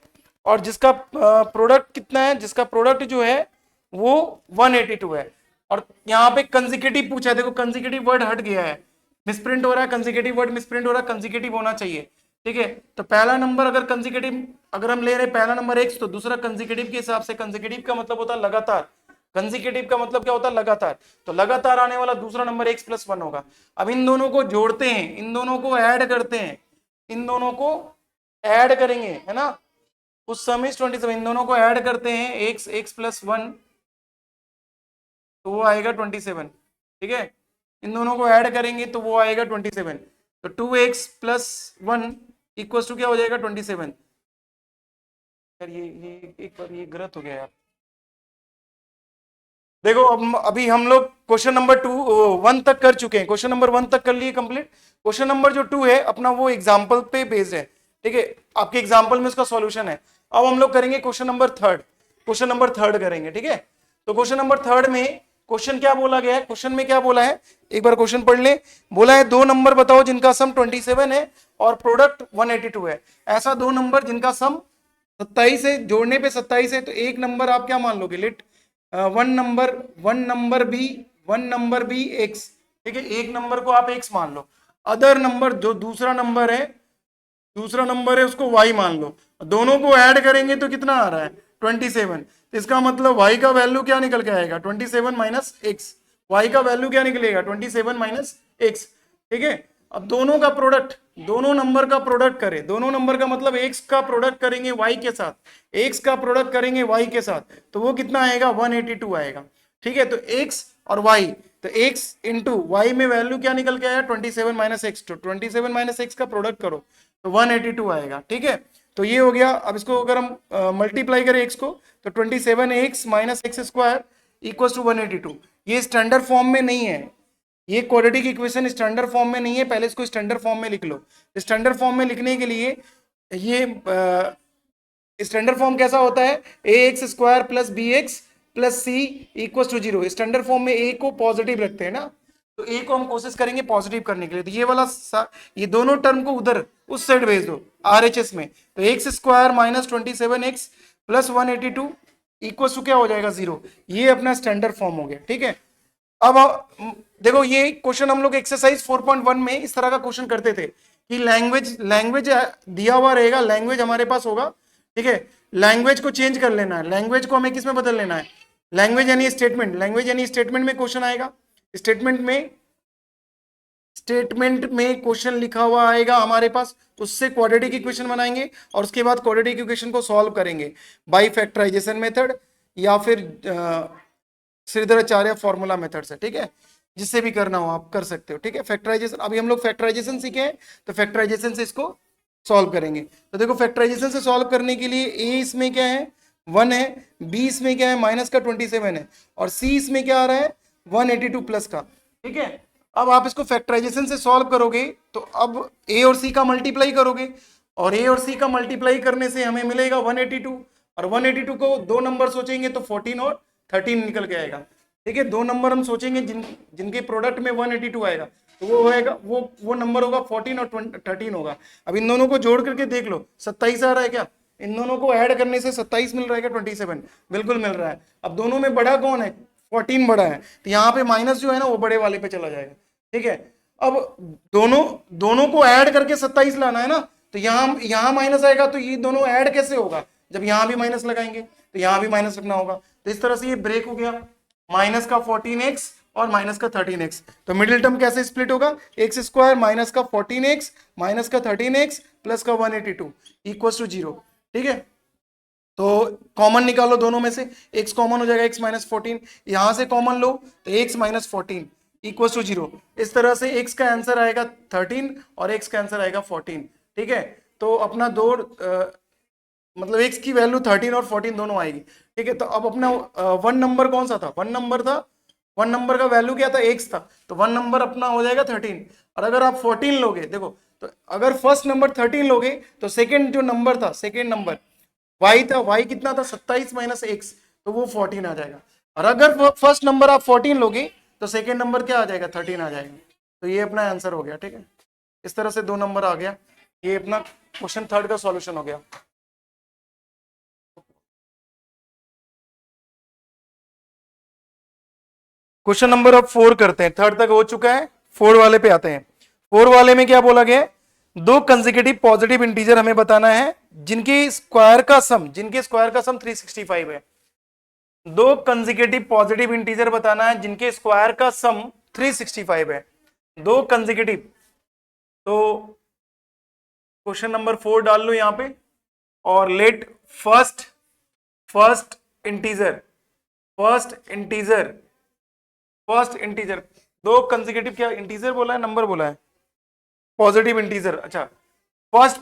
A: और जिसका प्रोडक्ट कितना है, जिसका प्रोडक्ट जो है वो 182 है। और यहाँ पे कंसेक्यूटिव पूछा है, देखो कंसेक्यूटिव वर्ड हट गया है, मिसप्रिंट हो रहा है, कंसेक्यूटिव वर्ड मिसप्रिंट हो रहा है, कंसेक्यूटिव होना चाहिए। ठीक है, तो पहला नंबर अगर कंसेक्यूटिव अगर हम ले रहे पहला नंबर x, तो दूसरा कंसेक्यूटिव के हिसाब से, कंसेक्यूटिव का मतलब होता है लगातार, कंसेक्यूटिव का मतलब क्या होता है लगातार, तो लगातार आने वाला दूसरा नंबर x प्लस 1 होगा। अब इन दोनों को जोड़ते हैं, इन दोनों को ऐड करते हैं, इन दोनों को ऐड करेंगे, है ना, उस सम इज 27, इन दोनों को ऐड करते हैं x प्लस 1, तो वो आएगा 27। ठीक है, इन दोनों को ऐड करेंगे तो वो आएगा 27, तो 2x प्लस 1 इक्वल टू क्या हो जाएगा 27। यार ये एक बार ये गलत हो गया यार। देखो अब अभी हम लोग क्वेश्चन नंबर 1 तक कर चुके हैं, क्वेश्चन नंबर 1 तक कर लिए कंप्लीट। क्वेश्चन नंबर जो 2 है अपना वो एग्जांपल पे बेस्ड है। ठीक है, आपके एग्जांपल में उसका सॉल्यूशन है। अब हम लोग करेंगे क्वेश्चन नंबर थर्ड करेंगे। ठीक है, तो क्वेश्चन नंबर थर्ड में क्वेश्चन क्या बोला गया है, क्वेश्चन में क्या बोला है, एक बार क्वेश्चन पढ़ ले। बोला है दो नंबर बताओ जिनका सम 27 है और प्रोडक्ट 182 है। ऐसा दो नंबर जिनका सम 27 है, जोड़ने पे 27 है, तो एक नंबर आप क्या मान लोगे, let one number be x. ठीक है, एक नंबर को आप एक्स मान लो, अदर नंबर जो दूसरा नंबर है उसको y मान लो। दोनों को ऐड करेंगे तो कितना आ रहा है 27। इसका मतलब y का वैल्यू क्या निकल के आएगा 27 माइनस एक्स, y का वैल्यू क्या निकलेगा 27 माइनस एक्स। ठीक है, अब दोनों का प्रोडक्ट, दोनों नंबर का प्रोडक्ट करें, दोनों नंबर का मतलब x का प्रोडक्ट करेंगे y के साथ, x का प्रोडक्ट करेंगे y के साथ, तो वो कितना आएगा 182 आएगा। ठीक है, तो x और y, तो x इंटू वाई में वैल्यू क्या निकल के आया 27 माइनस एक्स, तो 27 माइनस एक्स का प्रोडक्ट करो तो 182 आएगा। ठीक है, तो ये हो गया। अब इसको अगर हम मल्टीप्लाई करें x को, तो 27x minus x square equal to 182। ये स्टैंडर्ड फॉर्म में नहीं है, ये क्वाड्रेटिक इक्वेशन स्टैंडर्ड फॉर्म में नहीं है, पहले इसको स्टैंडर्ड फॉर्म में लिख लो। स्टैंडर्ड फॉर्म में लिखने के लिए ये स्टैंडर्ड फॉर्म कैसा होता है, ax square plus b x plus c equal to 0। Standard form में a को पॉजिटिव रखते हैं ना, तो a को हम कोशिश करेंगे पॉजिटिव करने के लिए। तो ये वाला ये दोनों टर्म को उधर उस साइड भेज दो RHS में, तो x square minus 27x plus 182 equal to क्या हो जाएगा 0। ये अपना स्टैंडर्ड फॉर्म हो गया। ठीक है, अब देखो ये क्वेश्चन हम लोग एक्सरसाइज 4.1 में इस तरह का क्वेश्चन करते थे कि लैंग्वेज दिया हुआ रहेगा, लैंग्वेज हमारे पास होगा। ठीक है, लैंग्वेज को चेंज कर लेना है, लैंग्वेज को हमें किस में बदल लेना है, लैंग्वेज यानी स्टेटमेंट में क्वेश्चन आएगा। स्टेटमेंट में क्वेश्चन लिखा हुआ आएगा हमारे पास, उससे क्वाड्रेटिक इक्वेशन बनाएंगे और उसके बाद क्वाड्रेटिक इक्वेशन को सॉल्व करेंगे बाय फैक्टराइजेशन मेथड या फिर श्रीधराचार्य फॉर्मूला मेथड से। ठीक है, जिससे भी करना हो आप कर सकते हो। ठीक है, फैक्टराइजेशन, अभी हम लोग फैक्टराइजेशन सीखे हैं, तो फैक्टराइजेशन से इसको सॉल्व करेंगे। तो देखो फैक्टराइजेशन से सॉल्व करने के लिए a इसमें क्या है 1 है, b इसमें क्या है माइनस का 27 है, और c इसमें क्या आ रहा है 182 प्लस का, ठीक है। अब आप इसको फैक्टराइजेशन से सॉल्व करोगे तो अब a और c का मल्टीप्लाई करोगे, और a और c का मल्टीप्लाई करने से हमें मिलेगा 182, और 182 को दो नंबर सोचेंगे तो 14 और 13 निकल के आएगा, ठीक है। दो नंबर हम सोचेंगे जिनके प्रोडक्ट में 182 आएगा, तो वो होएगा वो नंबर होगा 14 और 13 होगा। अब इन दोनों को जोड़ करके देख लो, 27 आ रहा है क्या? इन दोनों को ऐड करने से 27 मिल रहा है क्या? 27 बिल्कुल मिल रहा है। अब दोनों में बड़ा कौन है? 14 बड़ा है, तो यहाँ पे माइनस जो है ना वो बड़े वाले पे चला जाएगा, ठीक है। अब दोनों को ऐड करके 27 लाना है ना, तो यहाँ माइनस आएगा, तो ये दोनों ऐड कैसे होगा? जब यहाँ भी माइनस लगाएंगे तो यहाँ भी माइनस रखना होगा। तो इस तरह से ये ब्रेक हो गया, माइनस का 14x और माइनस का 13x। तो मिडिल टर्म कैसे स्प्लिट होगा? एक्स स्क्वायर माइनस का 14x माइनस का 13x प्लस का 182 इक्वल टू 0, ठीक है। तो कॉमन निकालो दोनों में से, x कॉमन हो जाएगा, x माइनस 14, यहां से कॉमन लो तो x माइनस 14 इक्वल टू 0। इस तरह से x का आंसर आएगा 13 और x का आंसर आएगा 14, ठीक है। तो अपना दो मतलब x की वैल्यू 13 और 14 दोनों आएगी, ठीक है। तो अब अपना वन नंबर कौन सा था? वन नंबर का वैल्यू क्या था? x था, तो वन नंबर अपना हो जाएगा 13। और अगर आप 14 लोगे, देखो, तो अगर फर्स्ट नंबर 13 लोगे तो सेकंड जो नंबर था, सेकंड नंबर y था, y कितना था? 27 माइनस x, तो वो 14 आ जाएगा। और अगर फर्स्ट नंबर आप 14 लोगे तो सेकंड नंबर क्या आ जाएगा? 13 आ जाएगा। तो ये अपना आंसर हो गया, ठीक है। इस तरह से दो नंबर आ गया। ये अपना क्वेश्चन थर्ड का सॉल्यूशन हो गया। क्वेश्चन नंबर अब 4 करते हैं, थर्ड तक हो चुका है, 4 वाले पे आते हैं। 4 वाले में क्या बोला गया? दो कंसेक्यूटिव पॉजिटिव इंटीजर हमें बताना है जिनके स्क्वायर का सम 365 है। दो कंसेक्यूटिव पॉजिटिव इंटीजर बताना है जिनके स्क्वायर का सम 365 है, दो कंसेक्यूटिव। तो क्वेश्चन नंबर 4 डाल लो यहां पे, और लेट फर्स्ट इंटीजर दो कंसेक्यूटिव, क्या इंटीजर बोला है, नंबर बोला है? पॉजिटिव इंटीजर, अच्छा। फर्स्ट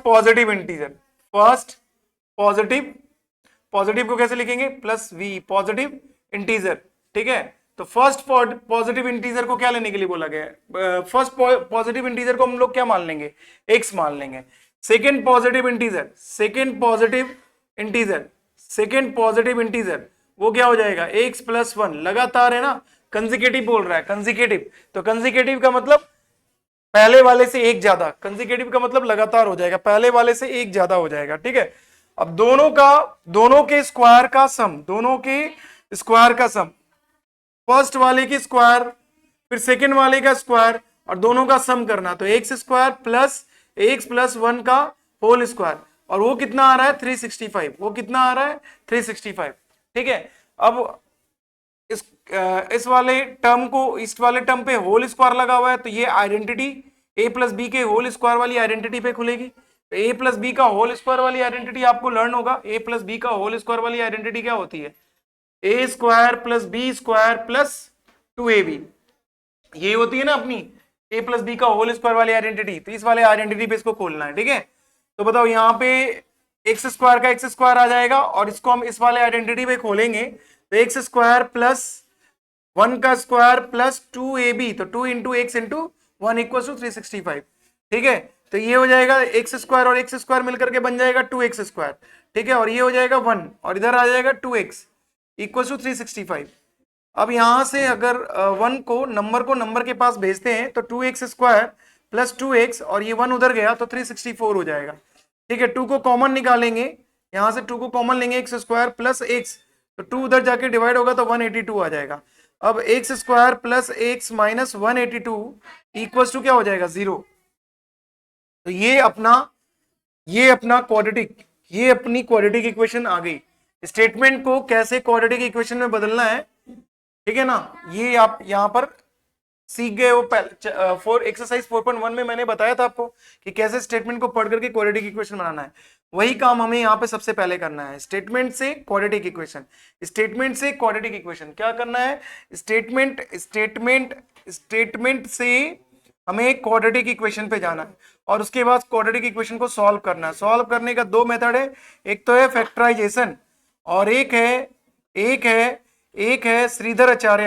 A: पॉजिटिव को कैसे लिखेंगे? प्लस v, पॉजिटिव इंटीजर, ठीक है। तो फर्स्ट पॉजिटिव इंटीजर को क्या लेने के लिए बोला गया है? फर्स्ट पॉजिटिव इंटीजर को हम लोग क्या मान लेंगे? x मान लेंगे। सेकेंड पॉजिटिव इंटीजर वो क्या हो जाएगा? x प्लस 1, लगातार है ना, कंसेक्यूटिव बोल रहा है, कंसेक्यूटिव। तो कंसेक्यूटिव का मतलब पहले वाले से एक ज्यादा, कंसेक्यूटिव का मतलब लगातार हो जाएगा, पहले वाले से एक ज्यादा हो जाएगा, ठीक है। अब दोनों के स्क्वायर का सम, फर्स्ट वाले की स्क्वायर फिर सेकंड वाले का स्क्वायर और दोनों का सम करना, तो x square plus x plus 1 का होल स्क्वायर, और वो कितना आ रहा है? 365। वो कितना आ रहा है? 365, ठीक है। अब इस वाले टर्म को, इस वाले टर्म पे होल स्क्वायर लगा हुआ है, तो ये आइडेंटिटी a प्लस बी के होल स्क्वायर वाली आइडेंटिटी पे खुलेगी। तो a प्लस बी का होल स्क्वायर वाली आइडेंटिटी आपको लर्न होगा। a प्लस बी का होल स्क्वायर वाली आइडेंटिटी क्या होती है? a square plus B square plus 2ab, ये होती है ना अपनी a प्लस बी का होल स्क्वायर वाली आइडेंटिटी। तो इस वाले आइडेंटिटी पे इसको खोलना है, ठीक है। तो बताओ, यहाँ पे एक्स स्क्वायर का एक्स स्क्वायर आ जाएगा, और इसको हम इस वाले आइडेंटिटी पे खोलेंगे तो एक्स स्क्वायर प्लस 1 का स्क्वायर प्लस 2ab, तो 2 into x into 1 equal to 365, ठीक है। तो ये हो जाएगा एक्स स्क्वायर और एक्स स्क्वायर मिलकर के बन जाएगा 2x स्क्वायर, ठीक है। और ये हो जाएगा 1 और इधर आ जाएगा 2x इक्वल टू 365। अब यहां से अगर 1 को नंबर के पास भेजते हैं तो 2x स्क्वायर प्लस 2x, और ये 1 उधर गया तो 364 हो जाएगा, ठीक है। 2 को कॉमन निकालेंगे, यहां से 2 को कॉमन लेंगे, एक्स स्क्वायर प्लस एक्स, तो 2 उधर जाके डिवाइड होगा तो 182 आ जाएगा। अब x square plus x minus 182 equals to क्या हो जाएगा? 0। तो ये अपना क्वाड्रेटिक, ये अपनी क्वाड्रेटिक इक्वेशन आ गई। स्टेटमेंट को कैसे क्वाड्रेटिक इक्वेशन में बदलना है, ठीक है ना, ये आप यहां पर सीख गए हो। एक्सरसाइज 4.1 में मैंने बताया था आपको कि कैसे स्टेटमेंट को पढ़ करके क्वाड्रेटिक इक्वेशन बनाना है। वही काम हमें यहाँ पे सबसे पहले करना है, स्टेटमेंट से क्वाड्रेटिक इक्वेशन। क्या करना है? स्टेटमेंट से हमें क्वाड्रेटिक इक्वेशन पे जाना है, और उसके बाद क्वाड्रेटिक इक्वेशन को सॉल्व करना है। सॉल्व करने का दो मेथड है, एक तो है फैक्टराइजेशन और एक है श्रीधर आचार्य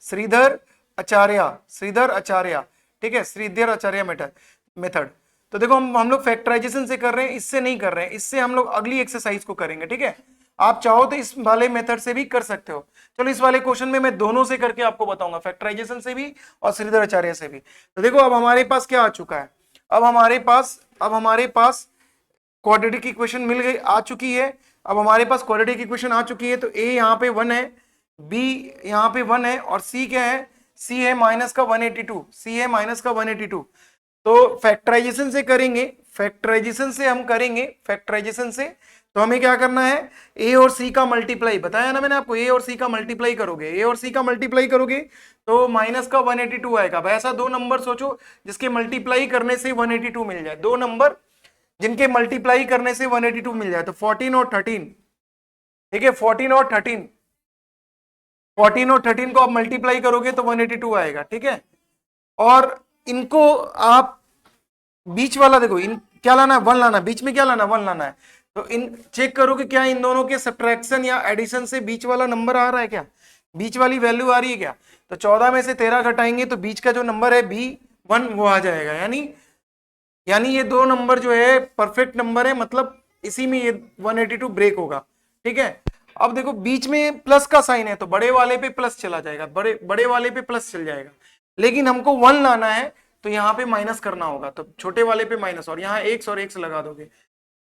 A: श्रीधर आचार्य, ठीक है, श्रीधर आचार्य मेथड। तो देखो हम लोग फैक्टराइजेशन से कर रहे हैं, इससे नहीं कर रहे हैं, इससे हम लोग अगली एक्सरसाइज को करेंगे, ठीक है। आप चाहो तो इस वाले मेथड से भी कर सकते हो। चलो इस वाले क्वेश्चन में मैं दोनों से करके आपको बताऊंगा, फैक्टराइजेशन से भी और श्रीधर आचार्य से भी। तो देखो अब हमारे पास क्या आ चुका है, अब हमारे पास क्वाड्रेटिक इक्वेशन मिल गई, आ चुकी है। अब हमारे पास क्वाड्रेटिक इक्वेशन आ चुकी है, तो ए यहाँ पे 1 है, बी यहाँ पे 1 है, और सी क्या है, सी है माइनस का 182, सी है माइनस का 182। तो फैक्टराइजेशन से करेंगे, फैक्टराइजेशन से हम करेंगे, फैक्टराइजेशन से तो हमें क्या करना है, ए और सी का मल्टीप्लाई, बताया ना मैंने आपको, ए और सी का मल्टीप्लाई करोगे, ए और सी का मल्टीप्लाई करोगे तो माइनस का 182 आएगा। ऐसा दो नंबर सोचो जिसके मल्टीप्लाई करने से 182 मिल जाए, दो नंबर जिनके मल्टीप्लाई करने से 182 मिल जाए। तो 14 और 13, ठीक है, 14 और 13 को आप मल्टीप्लाई करोगे तो 182 आएगा, ठीक है। और इनको आप बीच वाला देखो, इन क्या लाना है, 1 लाना है, बीच में क्या लाना है, 1 लाना है। तो इन चेक करो कि क्या इन दोनों के सब्ट्रैक्शन या एडिशन से बीच वाला नंबर आ रहा है क्या, बीच वाली वैल्यू आ रही है क्या। तो 14 में से 13 घटाएंगे तो बीच का जो नंबर है B1 वो आ जाएगा, यानी ये दो नंबर जो है परफेक्ट नंबर है, मतलब इसी में ये 182 ब्रेक होगा, ठीक है। अब देखो बीच में प्लस का साइन है तो बड़े वाले पे प्लस चला जाएगा, बड़े वाले पे प्लस चल जाएगा, लेकिन हमको 1 लाना है तो यहाँ पे माइनस करना होगा, तो छोटे वाले पे माइनस, और यहाँ एक्स और एक्स लगा दोगे।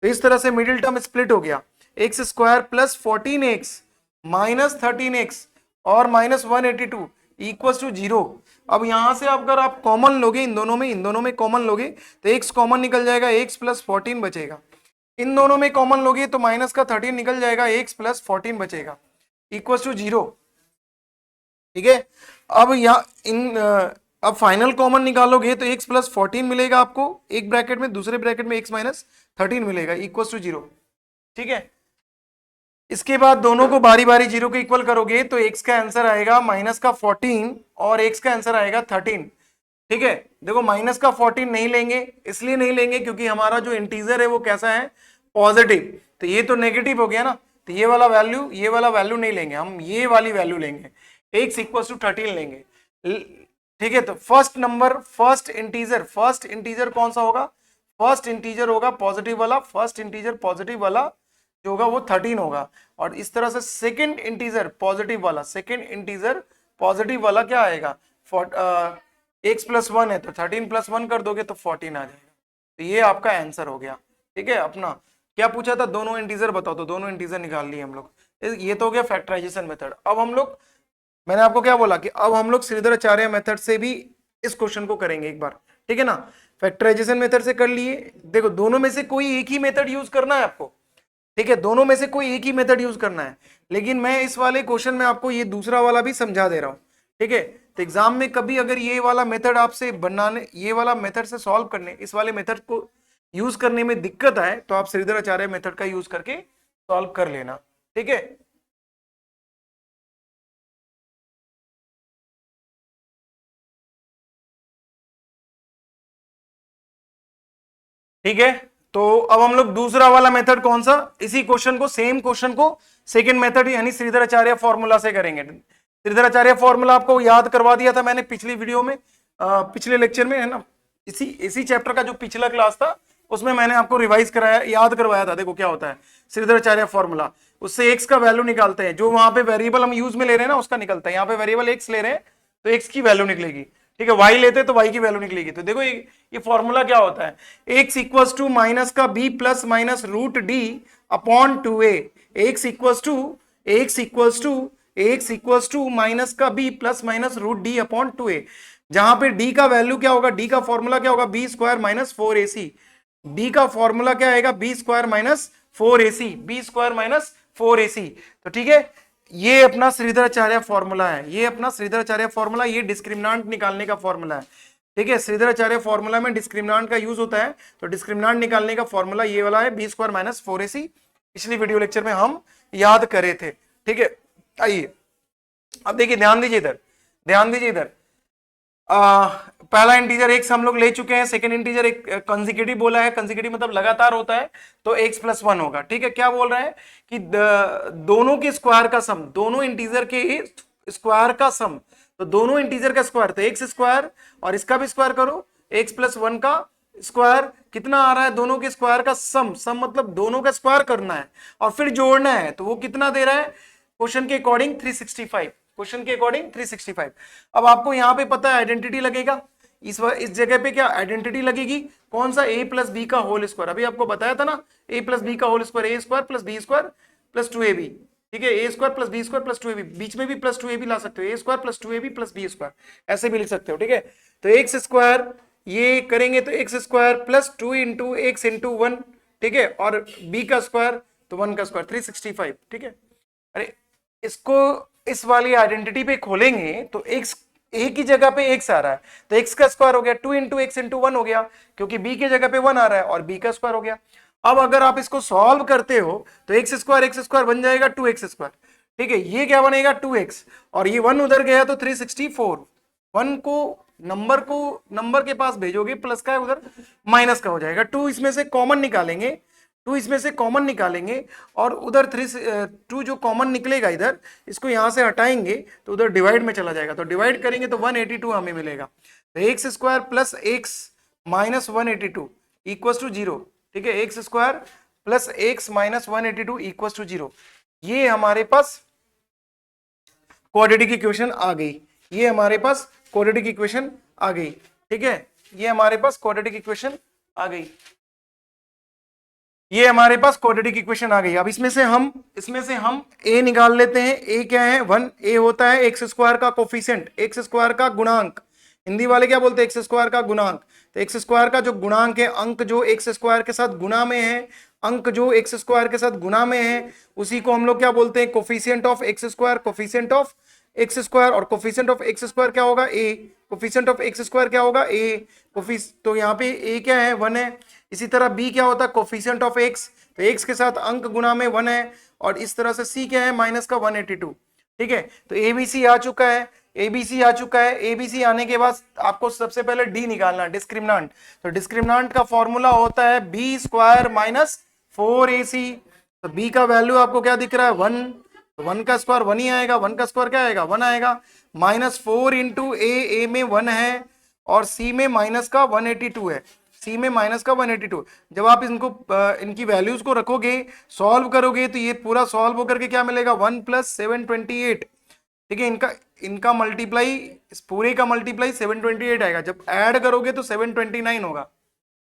A: तो इस तरह से मिडिल टर्म स्प्लिट हो गया, x square plus 14x minus 13x और माइनस 182 इक्वल टू 0। अब यहां से अगर आप कॉमन लोगे इन दोनों में कॉमन लोगे तो x कॉमन निकल जाएगा, x प्लस 14 बचेगा। इन दोनों में कॉमन लोगे तो माइनस का 13 निकल जाएगा, x प्लस 14 बचेगा, इक्वल टू 0, ठीक है। अब अब फाइनल कॉमन निकालोगे तो x प्लस 14 मिलेगा आपको एक ब्रैकेट में, दूसरे ब्रैकेट में x माइनस 13 मिलेगा, इक्वल टू 0, ठीक है। इसके बाद दोनों को बारी बारी 0 के इक्वल करोगे तो x का आंसर आएगा माइनस का 14 और x का आंसर आएगा 13, ठीक है। देखो माइनस का 14 नहीं लेंगे, इसलिए नहीं लेंगे क्योंकि हमारा जो इंटीजर है वो कैसा है, पॉजिटिव, तो ये तो नेगेटिव हो गया ना, तो ये वाला वैल्यू नहीं लेंगे हम, ये वाली वैल्यू लेंगे, x इक्वल टू 13 लेंगे, ठीक है। तो फर्स्ट इंटीजर कौन सा होगा, फर्स्ट इंटीजर होगा पॉजिटिव वाला, फर्स्ट इंटीजर पॉजिटिव वाला जो होगा वो 13 होगा, और इस तरह से सेकंड इंटीजर पॉजिटिव वाला क्या आएगा, x प्लस 1 है तो 13 प्लस 1 कर दोगे तो 14 आ जाएगा। तो ये आपका आंसर हो गया, ठीक है। अपना क्या पूछा था, दोनों इंटीजर बताओ, तो दोनों इंटीजर निकाल लिए हम लोग, ये तो हो गया फैक्टराइजेशन मेथड। अब हम लोग, मैंने आपको क्या बोला कि अब हम लोग श्रीधर आचार्य मेथड से भी इस क्वेश्चन को करेंगे एक बार, ठीक है ना। फैक्टराइजेशन मेथड से कर लिए, देखो दोनों में से कोई एक ही मेथड यूज करना है आपको, ठीक है, दोनों में से कोई एक ही मेथड यूज करना है, लेकिन मैं इस वाले क्वेश्चन में आपको ये दूसरा वाला भी समझा दे रहा हूं, ठीक है। तो एग्जाम में कभी अगर ये वाला मेथड आपसे बनाने, ये वाला मेथड से सॉल्व करने, इस वाले मेथड को यूज करने में दिक्कत आए तो आप श्रीधर आचार्य मेथड का यूज करके सॉल्व कर लेना, ठीक है। ठीक है, तो अब हम लोग दूसरा वाला मेथड कौन सा, इसी क्वेश्चन को, सेम क्वेश्चन को सेकंड मेथड यानी श्रीधर आचार्य फॉर्मूला से करेंगे। श्रीधर आचार्य फॉर्मूला आपको याद करवा दिया था मैंने पिछली वीडियो में, पिछले लेक्चर में, है ना, इसी चैप्टर का जो पिछला क्लास था उसमें मैंने आपको रिवाइज कराया, याद करवाया था। देखो क्या होता है श्रीधर आचार्य फॉर्मूला, उससे एक्स का वैल्यू निकालते हैं, जो वहां पे वेरिएबल हम यूज में ले रहे हैं ना उसका निकलता है, यहाँ पे वेरिएबल एक्स ले रहे हैं तो एक्स की वैल्यू निकलेगी, ठीक है, वाई लेते तो वाई की वैल्यू निकलेगी। तो देखो ये फॉर्मूला क्या होता है, एक्स इक्वल टू माइनस का b plus minus root D upon 2a, x equal to minus का b plus minus root D upon 2a, जहां पे डी का वैल्यू क्या होगा, डी का फॉर्मूला क्या होगा, b square minus 4ac, D का फॉर्मूला क्या आएगा, बी स्क्वायर माइनस 4ac, तो ठीक है। ये अपना श्रीधर आचार्य फॉर्मूला है, ये डिस्क्रिमिनांट निकालने का फॉर्मूला है, ठीक है। श्रीधर आचार्य फॉर्मूला में डिस्क्रिमिनांट का यूज होता है, तो डिस्क्रिमिनांट निकालने का फॉर्मूला ये वाला है, बी स्क्वायर माइनस 4ac, पिछली वीडियो लेक्चर में हम याद करे थे, ठीक है। आइए अब देखिए, ध्यान दीजिए इधर, पहला इंटीजर एक्स हम लोग ले चुके हैं, सेकंड इंटीजर एक कंसेक्यूटिव बोला है, कंसेक्यूटिव मतलब लगातार होता है, तो एक्स प्लस 1 होगा, ठीक है। क्या बोल रहा है कि दोनों के स्क्वायर का सम, दोनों इंटीजर के स्क्वायर का सम, तो दोनों इंटीजर का स्क्वायर, तो एक्स स्क्वायर और इसका भी स्क्वायर करो, एक्स प्लस 1 का स्क्वायर कितना आ रहा है, दोनों के स्क्वायर का सम, सम मतलब दोनों का स्क्वायर करना है और फिर जोड़ना है, तो वो कितना दे रहा है क्वेश्चन के अकॉर्डिंग 365, क्वेश्चन के अकॉर्डिंग 365। अब आपको यहां पे पता है आइडेंटिटी लगेगा, इस जगह पे क्या आइडेंटिटी लगेगी, कौन सा, a प्लस बी का होल स्क्वायर, अभी आपको बताया था ना, a प्लस बी का whole square, a square plus B square plus 2ab, ठीक है, a square plus B square plus 2ab, बीच में भी प्लस 2ab ला सकते हो, a square plus 2ab plus B square ऐसे भी लिख सकते हो, ठीक है। तो एक्स स्क्वायर ये करेंगे तो x square plus 2 into x into 1, ठीक है, और बी का स्क्वायर तो 1 का स्क्वायर 365, ठीक है। अरे इसको इस वाली आइडेंटिटी पे खोलेंगे तो एक्स ए की जगह पे एक्स आ रहा है, तो एक्स का स्क्वायर हो गया 2 इंटू एक्स इंटू 1 हो गया, क्योंकि बी की जगह पे 1 आ रहा है और बी का स्क्वायर हो गया। अब अगर आप इसको सॉल्व करते हो तो एक्स स्क्वायर बन जाएगा 2x स्क्वायर, ठीक है, ये क्या बनेगा 2x, और ये 1 उधर गया तो 364, 1 को नंबर के पास भेजोगे प्लस का है उधर माइनस का हो जाएगा, 2 इसमें से कॉमन निकालेंगे, 2 इसमें से कॉमन निकालेंगे और उधर 2 जो कॉमन निकलेगा इधर, इसको यहां से हटाएंगे तो उधर डिवाइड में चला जाएगा, तो डिवाइड करेंगे तो 182 हमें मिलेगा, तो x square plus x minus 182 equal to 0, ठीक है, x square plus x minus 182 equal to 0, ये हमारे पास क्वाड्रेटिक इक्वेशन आ गई, ये हमारे पास क्वाड्रेटिक इक्वेशन आ गई, ठीक है, ये हमारे पास क्वाड्रेटिक इक्वेशन आ गई, ये हमारे पास क्वाड्रेटिक इक्वेशन आ गई। अब इसमें से हम a निकाल लेते हैं, a क्या है 1, a होता है एक्स स्क्वायर का कोफिशिएंट, एक्स स्क्वायर का गुणांक, हिंदी वाले क्या बोलते हैं एक्स स्क्वायर का गुणांक, तो एक्स स्क्वायर का जो गुणांक है, अंक जो एक्स स्क्वायर के साथ गुणा में है, अंक जो एक्स स्क्वायर के साथ गुणा में है, उसी को हम लोग क्या बोलते हैं coefficient of x square, coefficient of x square, और कोफिशिएंट ऑफ एक्स स्क्वायर क्या होगा a, coefficient of x square क्या होगा a, तो यहाँ पे a क्या है 1 है, इसी तरह b क्या होता है कोफिशिएंट ऑफ x, तो x के साथ अंक गुना में 1 है, और इस तरह से c क्या है माइनस का 182, ठीक है, तो abc आ चुका है, abc आ चुका है, abc आने के बाद आपको सबसे पहले d निकालना, डिस्क्रिमिनांट, तो डिस्क्रिमिनांट का फॉर्मूला होता है b स्क्वायर माइनस 4ac, तो b का वैल्यू आपको क्या दिख रहा है 1, तो 1 का स्क्वायर 1 ही आएगा, 1 का स्क्वायर क्या आएगा 1 आएगा, माइनस 4 इंटू ए में 1 है और c में माइनस का 182 है, c में माइनस का 182, जब आप इनकी वैल्यूज को रखोगे सॉल्व करोगे तो ये पूरा सॉल्व होकर के क्या मिलेगा 1 प्लस 728, ठीक है, इनका मल्टीप्लाई, इस पूरे का मल्टीप्लाई 728 आएगा, जब ऐड करोगे तो 729 होगा,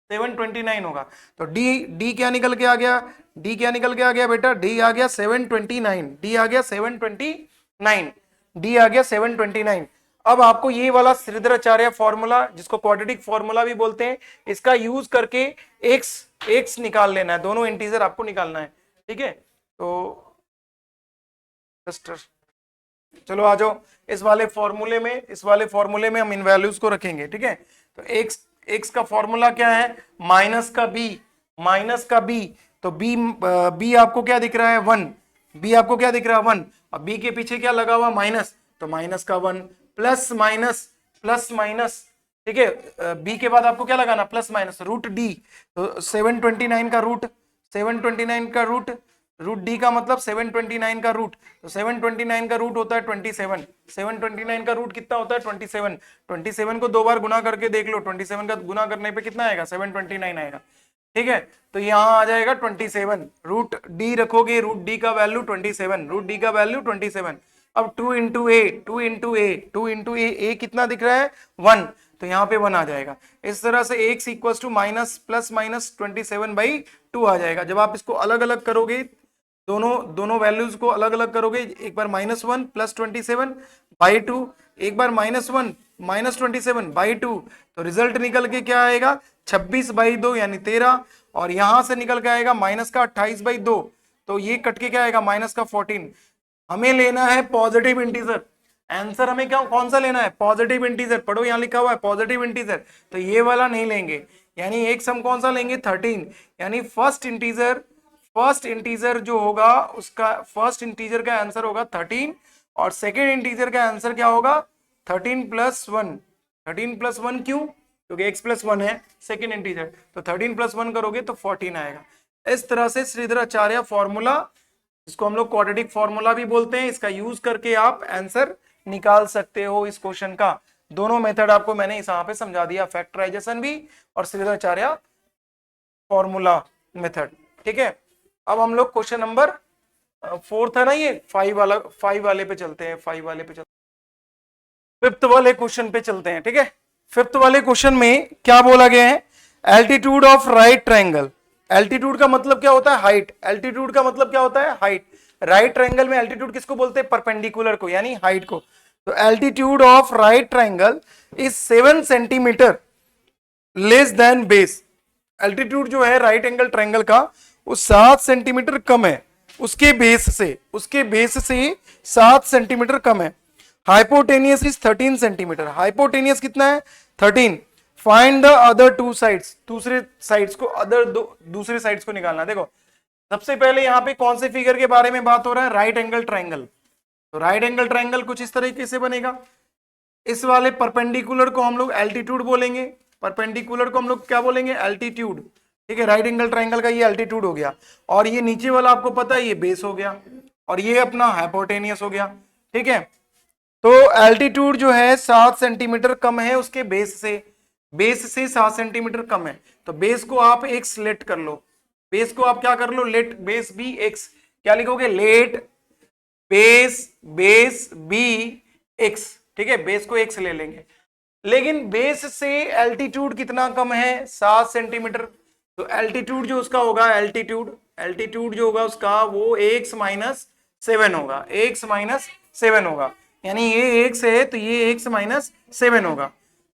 A: 729 होगा, तो डी क्या निकल के आ गया, डी क्या निकल के आ गया बेटा, डी आ गया 729, डी आ गया 729, डी आ गया 729। अब आपको ये वाला श्रीधराचार्य फॉर्मूला, जिसको क्वाड्रेटिक फॉर्मूला भी बोलते हैं, इसका यूज करके एक्स निकाल लेना है, दोनों इंटीजर आपको निकालना है, ठीक है, तो चलो आ जाओ, इस वाले फॉर्मूले में हम इन वैल्यूज को रखेंगे, ठीक है, तो एक्स का फॉर्मूला क्या है माइनस का बी, तो बी आपको क्या दिख रहा है 1, बी आपको क्या दिख रहा है 1, और बी के पीछे क्या लगा हुआ माइनस, तो माइनस का 1 प्लस माइनस, ठीक है, बी के बाद आपको क्या लगाना प्लस माइनस, रूट डी, तो 729 का रूट डी का मतलब 729 का रूट, तो 729 का रूट होता है 27, 729 का रूट कितना होता है 27, 27 को 2 बार गुना करके देख लो, 27 का गुना करने पे कितना आएगा 729 आएगा, ठीक है, तो यहाँ आ जाएगा 27, रूट डी रखोगे, रूट डी का वैल्यू 27, रूट डी का वैल्यू 27, अब 2 इंटू ए कितना दिख रहा है 1, तो यहाँ पे 1 आ जाएगा, इस तरह से x equal to minus plus minus 27/2 आ जाएगा। जब आप इसको अलग अलग करोगे, दोनों वैल्यूज को अलग अलग करोगे, एक बार -1 प्लस 27/2, एक बार -1 माइनस 27/2, तो रिजल्ट निकल के क्या आएगा 26/2 यानी 13, और यहां से निकल के आएगा माइनस का 28/2, तो ये कट के क्या आएगा माइनस का 14। हमें लेना है पॉजिटिव इंटीजर, आंसर हमें क्या कौन सा लेना है पॉजिटिव इंटीजर, पढ़ो यहाँ लिखा हुआ है पॉजिटिव इंटीजर, तो ये वाला नहीं लेंगे, यानी एक सम कौन सा लेंगे 13, यानी फर्स्ट इंटीजर जो होगा उसका फर्स्ट इंटीजर का आंसर होगा 13, और सेकेंड इंटीजर का आंसर क्या होगा 13 प्लस 1, 13 प्लस 1 क्यों, क्योंकि x प्लस 1 है सेकेंड इंटीजर, तो 13 प्लस 1 करोगे तो 14 आएगा। इस तरह से श्रीधराचार्य फॉर्मूला, जिसको हम लोग क्वाड्रेटिक फॉर्मूला भी बोलते हैं, इसका यूज करके आप आंसर निकाल सकते हो इस क्वेश्चन का। दोनों मेथड आपको मैंने यहाँ पे समझा दिया, फैक्टराइजेशन भी और श्रीधराचार्य फॉर्मूला मेथड। ठीक है, अब हम लोग क्वेश्चन नंबर 4 है ना, ये 5 वाले पे चलते हैं, 5 वाले पे चलते हैं, 5th वाले क्वेश्चन पे चलते हैं। ठीक है, 5th वाले क्वेश्चन में क्या बोला गया है, altitude of right triangle. Altitude का मतलब क्या होता है, हाइट। एल्टीट्यूड का मतलब क्या होता है, हाइट। राइट ट्रायंगल में एल्टीट्यूड किसको बोलते हैं, परपेंडिकुलर को, यानी हाइट को। तो altitude of right triangle is 7 centimetre less than base. Altitude जो है राइट एंगल ट्रायंगल का वो 7 सेंटीमीटर कम है उसके बेस से, उसके बेस से 7 सेंटीमीटर कम है। Hypotenuse is 13 centimetre. हाइपोटेनियस कितना है, 13। Find the other two sides. दूसरे साइड्स को, दूसरे साइड्स को निकालना। देखो सबसे पहले यहाँ पे कौन से फिगर के बारे में बात हो रहा है, राइट एंगल ट्रायंगल। तो राइट एंगल ट्रायंगल कुछ इस तरीके से बनेगा। इस वाले परपेंडिकुलर को हम लोग एल्टीट्यूड बोलेंगे, परपेंडिकुलर को हम लोग क्या बोलेंगे, एल्टीट्यूड। ठीक है, राइट एंगल ट्रायंगल का ये एल्टीट्यूड हो गया, और ये नीचे वाला आपको पता है ये बेस हो गया, और ये अपना हाइपोटेनियस हो गया। ठीक है, तो एल्टीट्यूड जो है 7 सेंटीमीटर कम है उसके बेस से, बेस से 7 सेंटीमीटर कम है। तो बेस को आप एक्स लेट कर लो, बेस को आप क्या कर लो, लेट बेस बी एक्स। क्या लिखोगे, let base base be x. ठीक है, बेस को एक्स ले लेंगे, लेकिन बेस से एल्टीट्यूड कितना कम है, 7 सेंटीमीटर। तो एल्टीट्यूड जो उसका होगा, एल्टीट्यूड जो होगा उसका वो x माइनस 7 होगा, x माइनस 7 होगा, यानी ये x है तो ये x माइनस 7 होगा।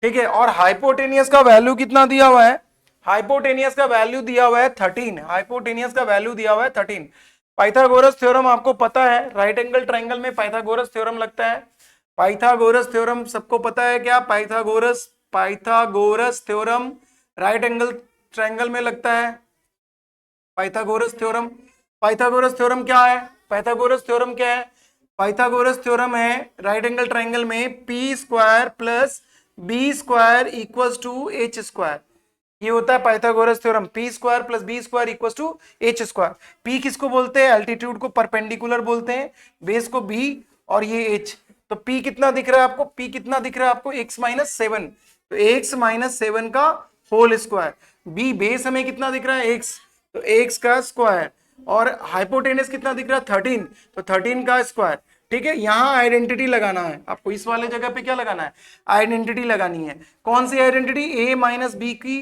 A: ठीक है, और हाइपोटेनियस का वैल्यू कितना दिया हुआ है, हाइपोटेनियस का वैल्यू दिया हुआ है 13। हाइपोटेनियस का वैल्यू दिया हुआ है 13। पाइथागोरस थ्योरम आपको पता है, राइट एंगल ट्रायंगल में पाइथागोरस थ्योरम लगता है। पाइथागोरस थ्योरम सबको पता है क्या, Pythagoras theorem right angle triangle में लगता है। पाइथागोरस थ्योरम, पाइथागोरस थ्योरम क्या है, पाइथागोरस थ्योरम क्या है, पाइथागोरस थ्योरम है राइट एंगल ट्रायंगल में p square plus B square equals to h square. ये होता है Pythagoras theorem, p square plus B square equals to h square. P किसको बोलते हैं, एल्टीट्यूड को परपेंडिकुलर बोलते हैं, बेस को बी और ये एच। तो P कितना दिख रहा है आपको, P कितना दिख रहा है आपको, x माइनस 7। तो x माइनस 7 का होल स्क्वायर। B बेस हमें कितना दिख रहा है, x, तो x का स्क्वायर। और हाइपोटेनस कितना दिख रहा है, 13, तो 13 का स्क्वायर। ठीक है, यहां आइडेंटिटी लगाना है आपको, इस वाले जगह पे क्या लगाना है, आइडेंटिटी लगानी है। कौन सी आइडेंटिटी, a माइनस बी की,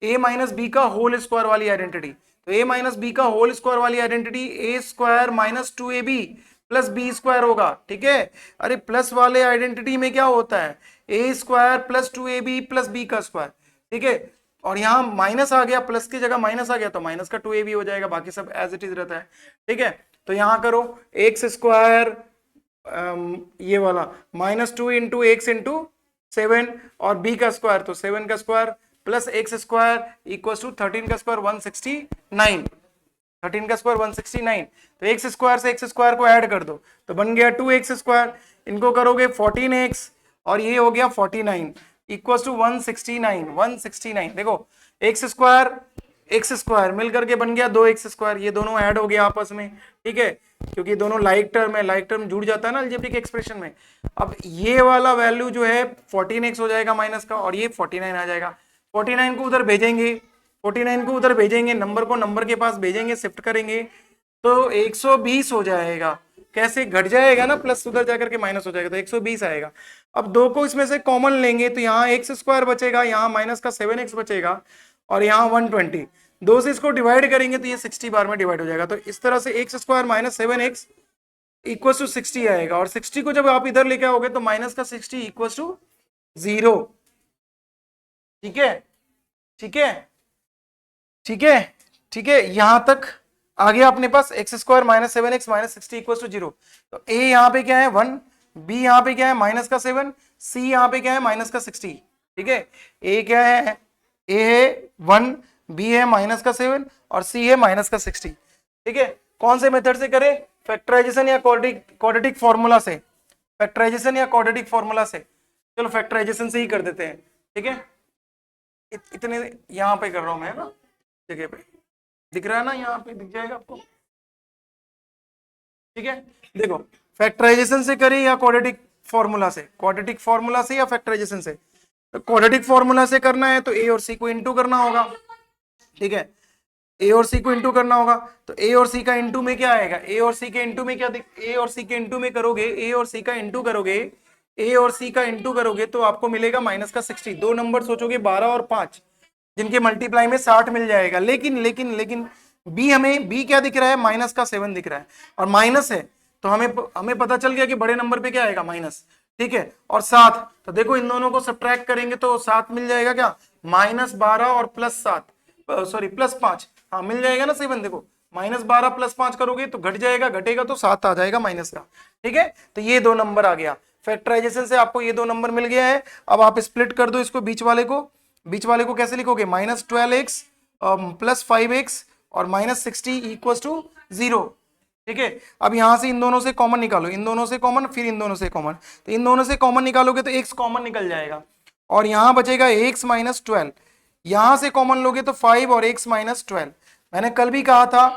A: a माइनस बी का होल स्क्वायर वाली आइडेंटिटी। तो a माइनस बी का होल स्क्वायर वाली identity a square minus 2ab plus B square होगा। ठीक है, अरे प्लस वाले आइडेंटिटी में क्या होता है, a square plus 2ab plus B का स्क्वायर। ठीक है, और यहाँ माइनस आ गया, प्लस की जगह माइनस आ गया तो माइनस का 2ab हो जाएगा, बाकी सब एज इट इज रहता है। ठीक है, तो यहाँ करो एक्स स्क्वायर ये वाला माइनस 2 इंटू एक्स इंटू 7 और बी का स्क्वायर, तो 7 का square plus x square equal to 13 का स्क्वायर 169, 13 का स्क्वायर 169। तो एक्स स्क्वायर से एक्स स्क्वायर को ऐड कर दो तो बन गया 2x स्क्वायर, इनको करोगे 14x और ये हो गया 49 इक्वल टू 169। देखो एक्स स्क्वायर मिल करके बन गया 2x स्क्वायर, ये दोनों ऐड हो गया आपस में। ठीक है, क्योंकि दोनों लाइक टर्म है, लाइक टर्म जुड़ जाता है ना अलजेब्रिक एक्सप्रेशन में। अब ये वाला वैल्यू जो है 14x हो जाएगा माइनस का, और ये 49 आ जाएगा। 49 को उधर भेजेंगे, 49 को उधर भेजेंगे, नंबर को नंबर के पास भेजेंगे, शिफ्ट करेंगे तो 120 हो जाएगा। कैसे घट जाएगा ना, प्लस उधर जाकर के माइनस हो जाएगा, तो 120 आएगा। अब दो को इसमें से कॉमन लेंगे तो यहाँ एक्स स्क्वायर बचेगा, यहाँ माइनस का 7x बचेगा, और यहाँ 120। दो से इसको डिवाइड करेंगे तो ये 60 बार में डिवाइड हो जाएगा। तो इस तरह से x square minus 7x equal to 60 आएगा, और 60 को जब आप इधर लेके आओगे तो माइनस का 60 इक्वल टू 0। ठीक है, ठीक है, ठीक है, ठीक है, यहां तक आ गया अपने पास x square minus 7x minus 60 equal to 0। तो a यहाँ पे क्या है 1, b यहाँ पे क्या है माइनस का 7, c यहाँ पे क्या है माइनस का 60। ठीक है, a क्या है, a है 1, b है माइनस का 7 और c है माइनस का 60। ठीक है, कौन से मेथड से करें, फैक्टराइजेशन या क्वाड्रेटिक फॉर्मूला से, फैक्टराइजेशन या क्वाड्रेटिक फॉर्मूला से। चलो फैक्टराइजेशन से ही कर देते हैं। ठीक है, इतने यहाँ पे कर रहा हूं मैं ना, जगह पे दिख रहा है ना, यहाँ पे दिख जाएगा आपको। ठीक है, देखो फैक्टराइजेशन से करें या क्वाड्रेटिक फॉर्मूला से, क्वाड्रेटिक फॉर्मूला से या फैक्टराइजेशन से? तो क्वाड्रेटिक फॉर्मूला से करना है तो ए और सी को इंटू करना होगा, ठीक है, ए और सी को इंटू करना होगा। तो ए और सी का इंटू में क्या आएगा, ए और सी के इंटू में क्या, ए और सी के इंटू में करोगे, ए और सी का इंटू करोगे, ए और सी का इंटू करोगे तो आपको मिलेगा माइनस का 60। दो नंबर सोचोगे 12 और 5, जिनके मल्टीप्लाई में 60 मिल जाएगा। लेकिन लेकिन लेकिन बी, हमें बी क्या दिख रहा है, माइनस का 7 दिख रहा है, और माइनस है तो हमें पता चल गया कि बड़े नंबर पे क्या आएगा, माइनस, ठीक है। और 7, तो देखो इन दोनों को सब्ट्रैक्ट करेंगे तो 7 मिल जाएगा क्या, -12 और +7, सॉरी +5, हाँ मिल जाएगा ना 7। देखो -12 +5 करोगे तो घट जाएगा, घटेगा तो 7 आ जाएगा माइनस का, ठीक है। तो ये 2 नंबर आ गया, फैक्टराइजेशन से आपको ये 2 नंबर मिल गया है। अब आप स्प्लिट कर दो इसको, बीच वाले को कैसे लिखोगे, -12x +5x और -60 = 0, ठीक है। अब यहां से इन दोनों से कॉमन निकालो, इन दोनों से कॉमन, फिर इन दोनों से कॉमन, तो इन दोनों से कॉमन निकालोगे तो x कॉमन निकल जाएगा और यहां बचेगा x - 12, यहां से कॉमन लोगे तो 5 और x - 12। मैंने कल भी कहा था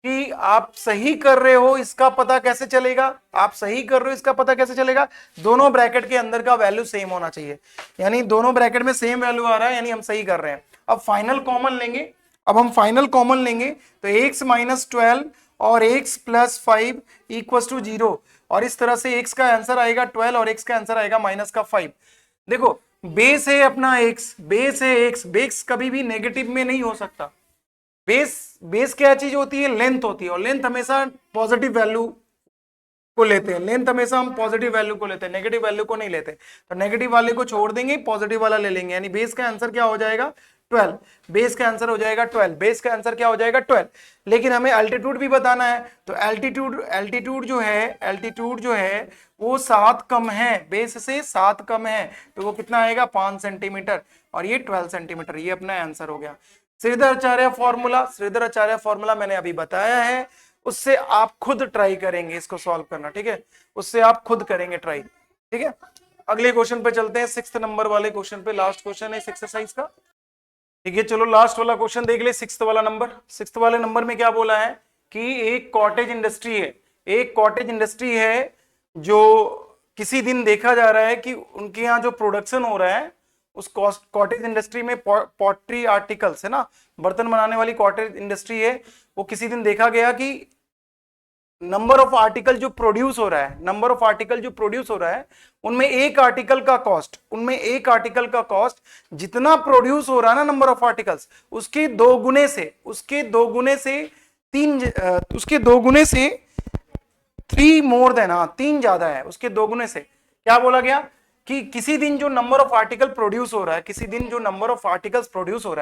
A: कि आप सही कर रहे हो इसका पता कैसे चलेगा, आप सही कर रहे हो इसका पता कैसे चलेगा, दोनों ब्रैकेट के अंदर का वैल्यू सेम होना चाहिए, यानी दोनों ब्रैकेट में सेम वैल्यू आ रहा है, यानी हम सही कर रहे हैं। अब फाइनल कॉमन लेंगे, अब हम फाइनल कॉमन लेंगे तो x - 12 और x + 5 = 0, और इस तरह से x का आंसर आएगा 12 और x का आंसर आएगा -5। देखो बेस है अपना x, बेस है x, बेस कभी भी नेगेटिव में नहीं हो सकता। बेस क्या चीज होती है, लेंथ होती है, और लेंथ हमेशा पॉजिटिव वैल्यू को लेते हैं, लेंथ हमेशा हम पॉजिटिव वैल्यू को लेते हैं, नेगेटिव वैल्यू को नहीं लेते। तो नेगेटिव वाले को छोड़ देंगे, पॉजिटिव वाला ले लेंगे, यानी बेस का आंसर क्या हो जाएगा, 12, बेस का आंसर हो जाएगा 12, बेस का आंसर क्या हो जाएगा 12। लेकिन हमें एल्टीट्यूड भी बताना है, तो एल्टीट्यूड जो है वो 7 कम है, बेस से 7 कम है, तो वो कितना आएगा 5 सेंटीमीटर, और ये 12 सेंटीमीटर, ये अपना आंसर हो गया। श्रीधराचार्य फॉर्मूला मैंने अभी बताया है, उससे आप खुद ट्राई करेंगे इसको सॉल्व करना, ठीक है, उससे आप खुद करेंगे ट्राई, ठीक है। अगले क्वेश्चन पे चलते हैं, 6th नंबर वाले क्वेश्चन पे, लास्ट क्वेश्चन है इस एक्सरसाइज का, ठीक है। चलो लास्ट वाला क्वेश्चन देख ले, 6th वाला नंबर। 6th वाले नंबर में क्या बोला है कि एक कॉटेज इंडस्ट्री है, जो किसी दिन देखा जा रहा है कि उनके यहाँ जो प्रोडक्शन हो रहा है उस कॉटेज इंडस्ट्री में, पॉटरी आर्टिकल्स है ना, बर्तन बनाने वाली कॉटेज इंडस्ट्री है, वो किसी दिन देखा गया कि नंबर ऑफ आर्टिकल जो प्रोड्यूस हो रहा है, उनमें एक आर्टिकल का कॉस्ट जितना प्रोड्यूस हो रहा है ना, नंबर ऑफ आर्टिकल्स, उसके दो गुने से 3 मोर देन, 3 ज्यादा है, उसके 2 गुने से। क्या बोला गया कि किसी दिन जो नंबर ऑफ आर्टिकल प्रोड्यूस हो रहा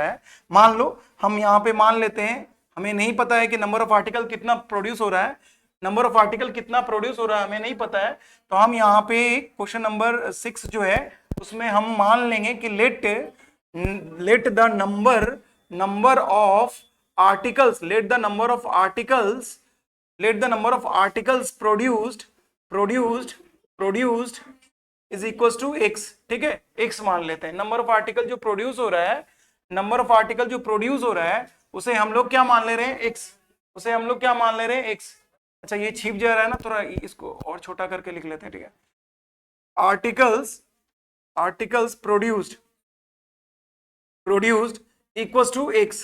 A: है, मान लो हम यहां पे मान लेते हैं, हमें नहीं पता है कि नंबर ऑफ आर्टिकल कितना प्रोड्यूस हो रहा है, हमें नहीं पता है, तो हम यहाँ पे क्वेश्चन नंबर 6 जो है उसमें हम मान लेंगे कि let the number of articles produced is equal to x, ठीक है, x मान लेते हैं। नंबर ऑफ आर्टिकल जो प्रोड्यूस हो रहा है उसे हम लोग क्या मान ले रहे हैं, x, अच्छा ये छिप जा रहा है ना, थोड़ा इसको और छोटा करके लिख लेते हैं, ठीक है। Articles produced equal to x,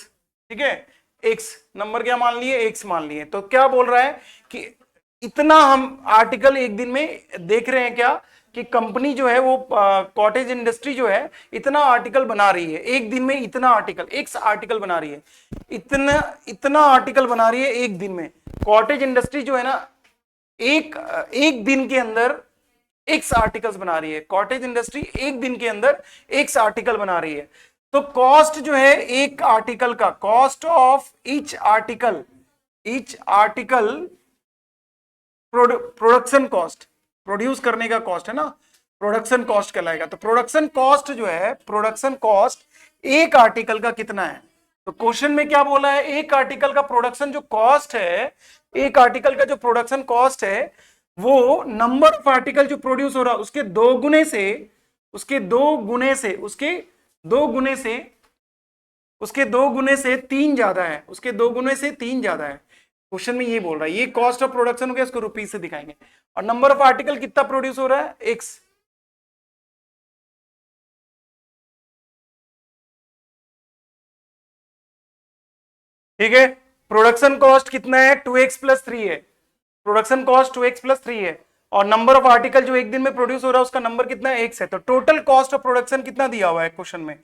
A: ठीक है, x नंबर क्या मान लिए, x मान लिए। तो क्या बोल रहा है कि इतना हम आर्टिकल एक दिन में देख रहे हैं, क्या कि कंपनी जो है वो कॉटेज इंडस्ट्री जो है इतना आर्टिकल बना रही है एक दिन में, इतना आर्टिकल, x आर्टिकल बना रही है, इतना आर्टिकल बना रही है एक दिन में। कॉटेज इंडस्ट्री जो है ना, एक दिन के अंदर x आर्टिकल्स बना रही है, कॉटेज इंडस्ट्री एक दिन के अंदर x आर्टिकल बना रही है। तो कॉस्ट जो है एक आर्टिकल का, cost of each article production cost, produce करने का कॉस्ट है ना, प्रोडक्शन कॉस्ट कहलाएगा। तो प्रोडक्शन कॉस्ट जो है, प्रोडक्शन कॉस्ट एक आर्टिकल का कितना है, तो क्वेश्चन में क्या बोला है, एक आर्टिकल का प्रोडक्शन जो कॉस्ट है, एक आर्टिकल का जो प्रोडक्शन कॉस्ट है वो नंबर ऑफ आर्टिकल जो प्रोड्यूस हो रहा है उसके दो गुने से 3 ज्यादा है, क्वेश्चन में ये बोल रहा है, ये कॉस्ट ऑफ प्रोडक्शन हो गया, इसको रुपीज से दिखाएंगे। और नंबर ऑफ आर्टिकल कितना प्रोड्यूस हो रहा है, एक्स। ठीक है, प्रोडक्शन कॉस्ट कितना है, 2x प्लस 3 है, प्रोडक्शन कॉस्ट 2x प्लस 3 है, और नंबर ऑफ आर्टिकल जो एक दिन में प्रोड्यूस हो रहा है उसका नंबर कितना है, x है। तो टोटल कॉस्ट ऑफ प्रोडक्शन कितना दिया हुआ है क्वेश्चन में,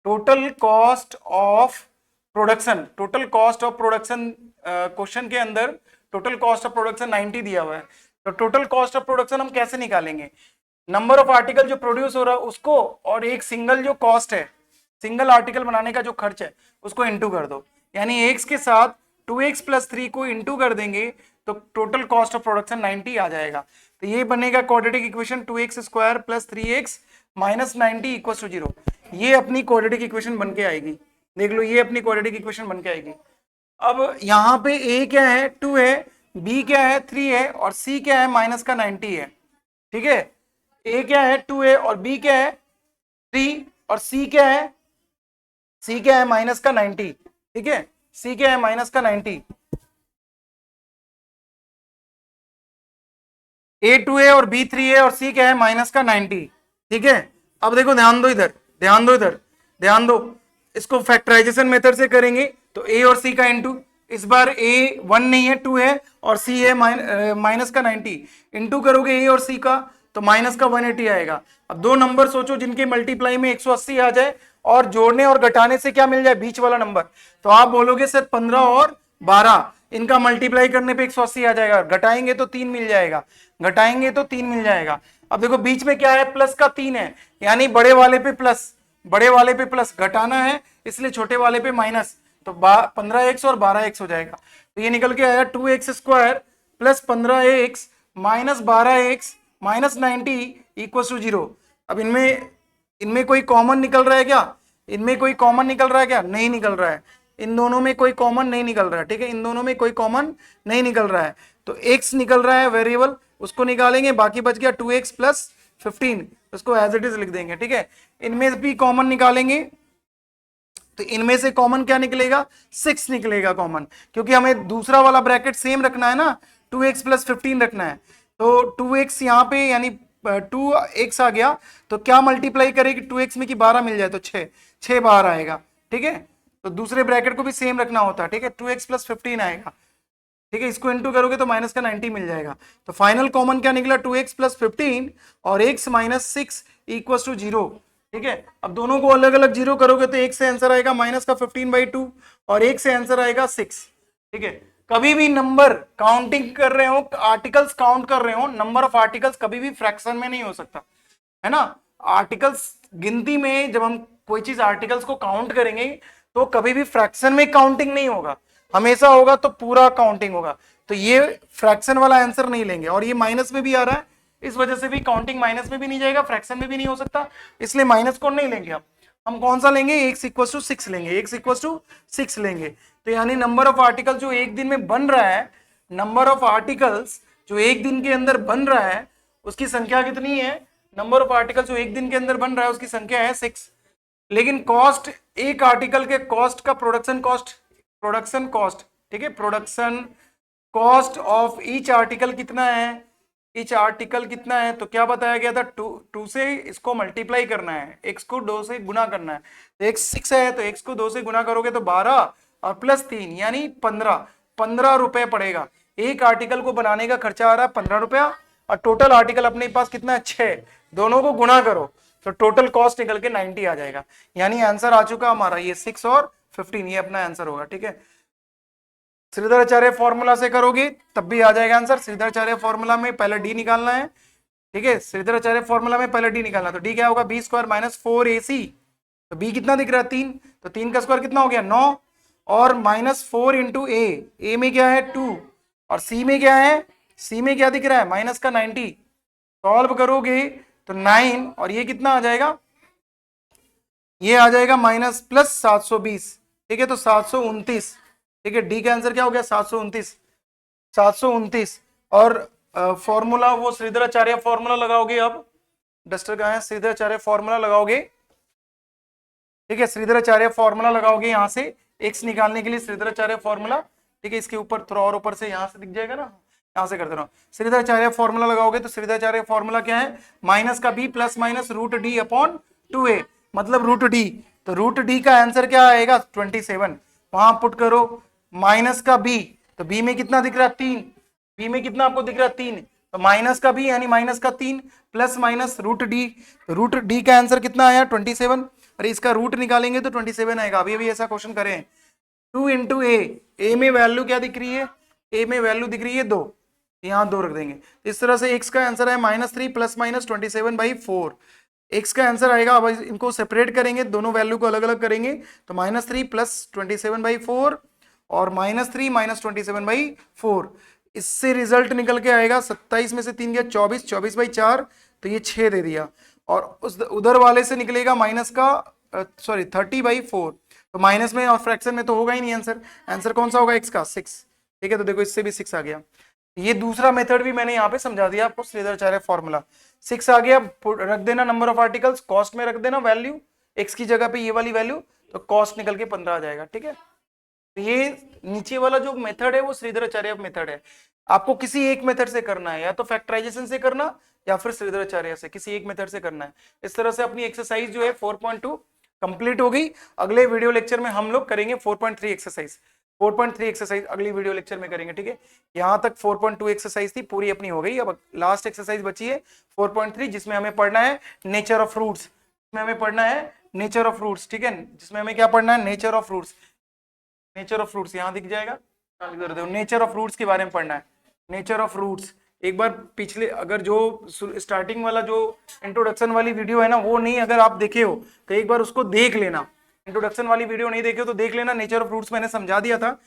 A: total cost of production, total cost of production question के अंदर टोटल कॉस्ट ऑफ प्रोडक्शन 90 दिया हुआ है। तो टोटल कॉस्ट ऑफ प्रोडक्शन हम कैसे निकालेंगे, नंबर ऑफ आर्टिकल जो प्रोड्यूस हो रहा है उसको, और एक सिंगल जो कॉस्ट है, सिंगल आर्टिकल बनाने का जो खर्च है उसको इंटू कर दो, यानी x के साथ 2x प्लस 3 को इंटू कर देंगे तो टोटल कॉस्ट ऑफ प्रोडक्शन 90 आ जाएगा। तो ये बनेगा quadratic equation 2x square plus 3x minus 90 equal to 0। ये अपनी क्वाड्रेटिक इक्वेशन बन के आएगी, देख लो ये अपनी क्वाड्रेटिक इक्वेशन बन के आएगी। अब यहाँ पे a क्या है, 2 है, b क्या है, 3 है, और c क्या है, माइनस का 90 है। ठीक है, a क्या है, 2 है, और b क्या है, 3, और c क्या है, माइनस का 90। ठीक है, c क्या है, माइनस का 90, a2 है और b3 है और c क्या है, माइनस का 90। ठीक है, अब देखो ध्यान दो इधर, ध्यान दो इधर, ध्यान दो, इसको फैक्टराइजेशन मेथड से करेंगे तो a और c का इंटू, इस बार a 1 नहीं है 2 है और c है माइनस का 90, इंटू करोगे a और c का तो माइनस का 180 आएगा। अब दो नंबर सोचो जिनके मल्टीप्लाई में 180 आ जाए और जोड़ने और घटाने से क्या मिल जाए, बीच वाला नंबर, तो आप बोलोगे सर 15 और 12, इनका मल्टीप्लाई करने पे 180 आ जाएगा, घटाएंगे तो 3 मिल जाएगा, घटाएंगे तो 3 मिल जाएगा। अब देखो बीच में क्या है, प्लस का 3 है, यानी बड़े वाले पे प्लस, बड़े वाले पे प्लस, घटाना है इसलिए छोटे वाले पे माइनस, तो 15x और 12x हो जाएगा। तो ये निकल के आया 2x square plus 15x minus 12x minus 90 equal to 0। अब इनमें कोई कॉमन निकल रहा है क्या, इनमें कोई कॉमन निकल रहा है क्या, नहीं निकल रहा है, इन दोनों में कोई कॉमन नहीं निकल रहा है। ठीक है, इन दोनों में कोई कॉमन नहीं निकल रहा है, तो x निकल रहा है वेरिएबल, उसको निकालेंगे, बाकी बच गया 2x प्लस 15, उसको एज इट इज लिख देंगे। ठीक है, इनमें भी कॉमन निकालेंगे तो इनमें से कॉमन क्या निकलेगा, 6 निकलेगा कॉमन, क्योंकि हमें दूसरा वाला ब्रैकेट सेम रखना है ना, 2x प्लस 15 रखना है। तो 2x यहाँ पे यानी 2x आ गया, तो क्या मल्टीप्लाई करेगी 2x में कि 12 मिल जाए तो 6 बाहर आएगा। ठीक है, तो दूसरे ब्रैकेट को भी सेम रखना होता है। ठीक है, 2x प्लस 15 आएगा। ठीक है, इसको इंटू करोगे तो माइनस का 90 मिल जाएगा। तो फाइनल कॉमन क्या निकला, 2x प्लस 15 और x माइनस 6 इक्वल टू 0। ठीक है, अब दोनों को अलग अलग जीरो करोगे तो एक से आंसर आएगा माइनस का 15/2 और एक से आंसर आएगा 6। ठीक है, कभी भी नंबर काउंटिंग कर रहे हो, आर्टिकल्स काउंट कर रहे हो, नंबर ऑफ आर्टिकल्स कभी भी फ्रैक्शन में नहीं हो सकता है ना। आर्टिकल्स गिनती में जब हम कोई चीज आर्टिकल्स को काउंट करेंगे तो कभी भी फ्रैक्शन में काउंटिंग नहीं होगा, हमेशा होगा तो पूरा काउंटिंग होगा। तो ये फ्रैक्शन वाला आंसर नहीं लेंगे, और ये माइनस में भी आ रहा है, इस वजह से भी काउंटिंग माइनस में भी नहीं जाएगा, फ्रैक्शन में भी नहीं हो सकता, इसलिए माइनस को नहीं लेंगे। हम कौन सा लेंगे, x इक्वल टू 6 लेंगे, x इक्वल टू 6 लेंगे। तो यानी नंबर ऑफ आर्टिकल जो एक दिन में बन रहा है, नंबर ऑफ आर्टिकल्स जो एक दिन के अंदर बन रहा है उसकी संख्या कितनी है, नंबर ऑफ आर्टिकल जो एक दिन के अंदर बन रहा है उसकी संख्या है 6। लेकिन कॉस्ट, एक आर्टिकल के कॉस्ट का प्रोडक्शन कॉस्ट, ठीक है, production cost of each article कितना है, ईच आर्टिकल कितना है, तो क्या बताया गया था, 2 से इसको मल्टीप्लाई करना है, x को 2 से गुना करना है, तो x 6 है तो x को 2 से गुना करोगे तो 12 और प्लस 3 यानी 15 रुपए पड़ेगा। एक आर्टिकल को बनाने का खर्चा आ रहा है 15 रुपया, और टोटल आर्टिकल अपने पास कितना है 6, दोनों को गुना करो तो टोटल कॉस्ट निकल के 90 आ जाएगा। यानी आंसर आ चुका हमारा ये 6 और 15, ये अपना आंसर होगा। ठीक है, श्रीधराचार्य फॉर्मूला से करोगे तब भी आ जाएगा आंसर। श्रीधराचार्य फॉर्मूला में पहले डी निकालना है। ठीक है, श्रीधराचार्य फॉर्मूला में पहले डी निकालना, तो डी क्या होगा, बी स्क्वायर माइनस 4ac, तो बी कितना दिख रहा है 3, तो 3 का स्क्वायर कितना हो गया 9, और माइनस 4 इंटू ए में क्या है 2, और सी में क्या है, सी में क्या दिख रहा है माइनस का 90, सॉल्व करोगे तो 9, और ये कितना आ जाएगा, ये आ जाएगा माइनस प्लस 720। ठीक है, तो 729। ठीक है, डी का आंसर क्या हो गया 729। और फॉर्मूला वो श्रीधराचार्य फॉर्मूला लगाओगे, अब डस्टर कहाँ है, श्रीधराचार्य फॉर्मूला लगाओगे। ठीक है, श्रीधराचार्य फॉर्मूला लगाओगे, यहां से x निकालने के लिए श्रीधराचार्य फॉर्मूला ठीक है, इसके ऊपर थोड़ा और ऊपर से यहाँ से दिख जाएगा ना, यहाँ से करते रहो। श्रीधराचार्य फॉर्मूला लगाओगे तो श्रीधराचार्य फॉर्मूला क्या है, माइनस का b plus minus root D upon 2a, मतलब रूट डी। तो रूट डी का आंसर क्या आएगा 27, वहां पुट करो माइनस का बी, तो बी में कितना दिख रहा है 3, बी में कितना आपको दिख रहा है 3, तो माइनस का बी यानी माइनस का 3 प्लस माइनस रूट डी, तो रूट डी का आंसर कितना आया 27, अरे इसका रूट निकालेंगे तो 27 आएगा। अभी अभी ऐसा क्वेश्चन करें 2 इंटू ए में वैल्यू क्या दिख रही है, ए में वैल्यू दिख रही है 2, यहाँ 2 रख देंगे। इस तरह से x का आंसर है -3 प्लस माइनस 27/4, x का आंसर आएगा। अब इनको सेपरेट करेंगे, दोनों वैल्यू को अलग अलग करेंगे, तो -3 प्लस 27/4 और -3 माइनस 27/4, इससे रिजल्ट निकल के आएगा 27 में से 3 गया 24, 24/4, तो ये 6 दे दिया। और उस उधर वाले से निकलेगा माइनस का 30/4, तो माइनस में और फ्रैक्शन में तो होगा ही नहीं आंसर, आंसर कौन सा होगा x का 6, ठीक है। तो देखो इससे भी 6 आ गया। ये दूसरा मेथड भी मैंने यहाँ पे समझा दिया आपको, श्रीधराचार्य फॉर्मूला 6 आ गया, रख देना नंबर ऑफ आर्टिकल्स, कॉस्ट में रख देना वैल्यू, x की जगह पे ये वाली वैल्यू, तो कॉस्ट निकल के 15 आ जाएगा, ठीक है। तो ये नीचे वाला जो मेथड है वो श्रीधराचार्य मेथड है। आपको किसी एक मेथड से करना है, या तो फैक्टराइजेशन से करना या फिर श्रीधराचार्य से, किसी एक मेथड से करना है। इस तरह से अपनी एक्सरसाइज जो है 4.2 कंप्लीट हो गई। अगले वीडियो लेक्चर में हम लोग करेंगे 4.3 एक्सरसाइज, 4.3 एक्सरसाइज अगली वीडियो लेक्चर में करेंगे, ठीक है। यहाँ तक 4.2 एक्सरसाइज थी, पूरी अपनी हो गई। अब लास्ट एक्सरसाइज बची है 4.3, जिसमें हमें पढ़ना है नेचर ऑफ फ्रूट्स, जिसमें हमें पढ़ना है नेचर ऑफ फ्रूट्स, ठीक है। जिसमें हमें क्या पढ़ना है, nature of fruits, nature of fruits यहाँ दिख जाएगा, नेचर ऑफ फ्रूट्स के बारे में पढ़ना है, नेचर ऑफ फ्रूट्स। एक बार पिछले, अगर जो स्टार्टिंग वाला जो इंट्रोडक्शन वाली वीडियो है ना, वो नहीं अगर आप देखे हो तो एक बार उसको देख लेना। इंट्रोडक्शन वाली वीडियो नहीं देखे हो तो देख लेना। नेचर ऑफ फ्रूट्स मैंने समझा दिया था,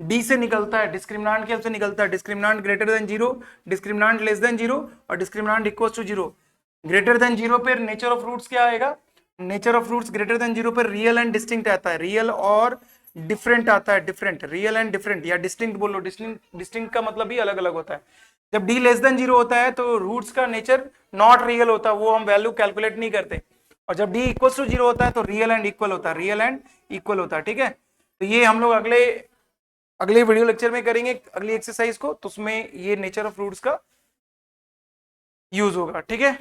A: डी से निकलता है, डिस्क्रिमिनांट के से निकलता है, डिस्क्रिमिनांट ग्रेटर देन 0, डिस्क्रिमिनांट लेस देन 0 और डिस्क्रिमिनांट इक्वल टू 0। ग्रेटर देन 0 पे नेचर ऑफ फ्रूट्स क्या आएगा, nature of fruits greater than 0 पर रियल एंड डिस्टिंक्ट आता है, रियल और डिफरेंट आता है, डिफरेंट, रियल एंड डिफरेंट, या डिस्टिंक्ट बोलो, डिस्टिंक्ट का मतलब भी अलग अलग होता है। जब डी लेस देन 0 होता है तो रूट्स का नेचर नॉट रियल होता है, वो हम वैल्यू कैलकुलेट नहीं करते। और जब डी इक्वल टू 0 होता है तो रियल एंड इक्वल होता है, रियल एंड इक्वल होता है, ठीक है। तो ये हम लोग अगले वीडियो लेक्चर में करेंगे अगली एक्सरसाइज को, तो उसमें ये नेचर ऑफ फ्रूट्स का यूज होगा, ठीक है।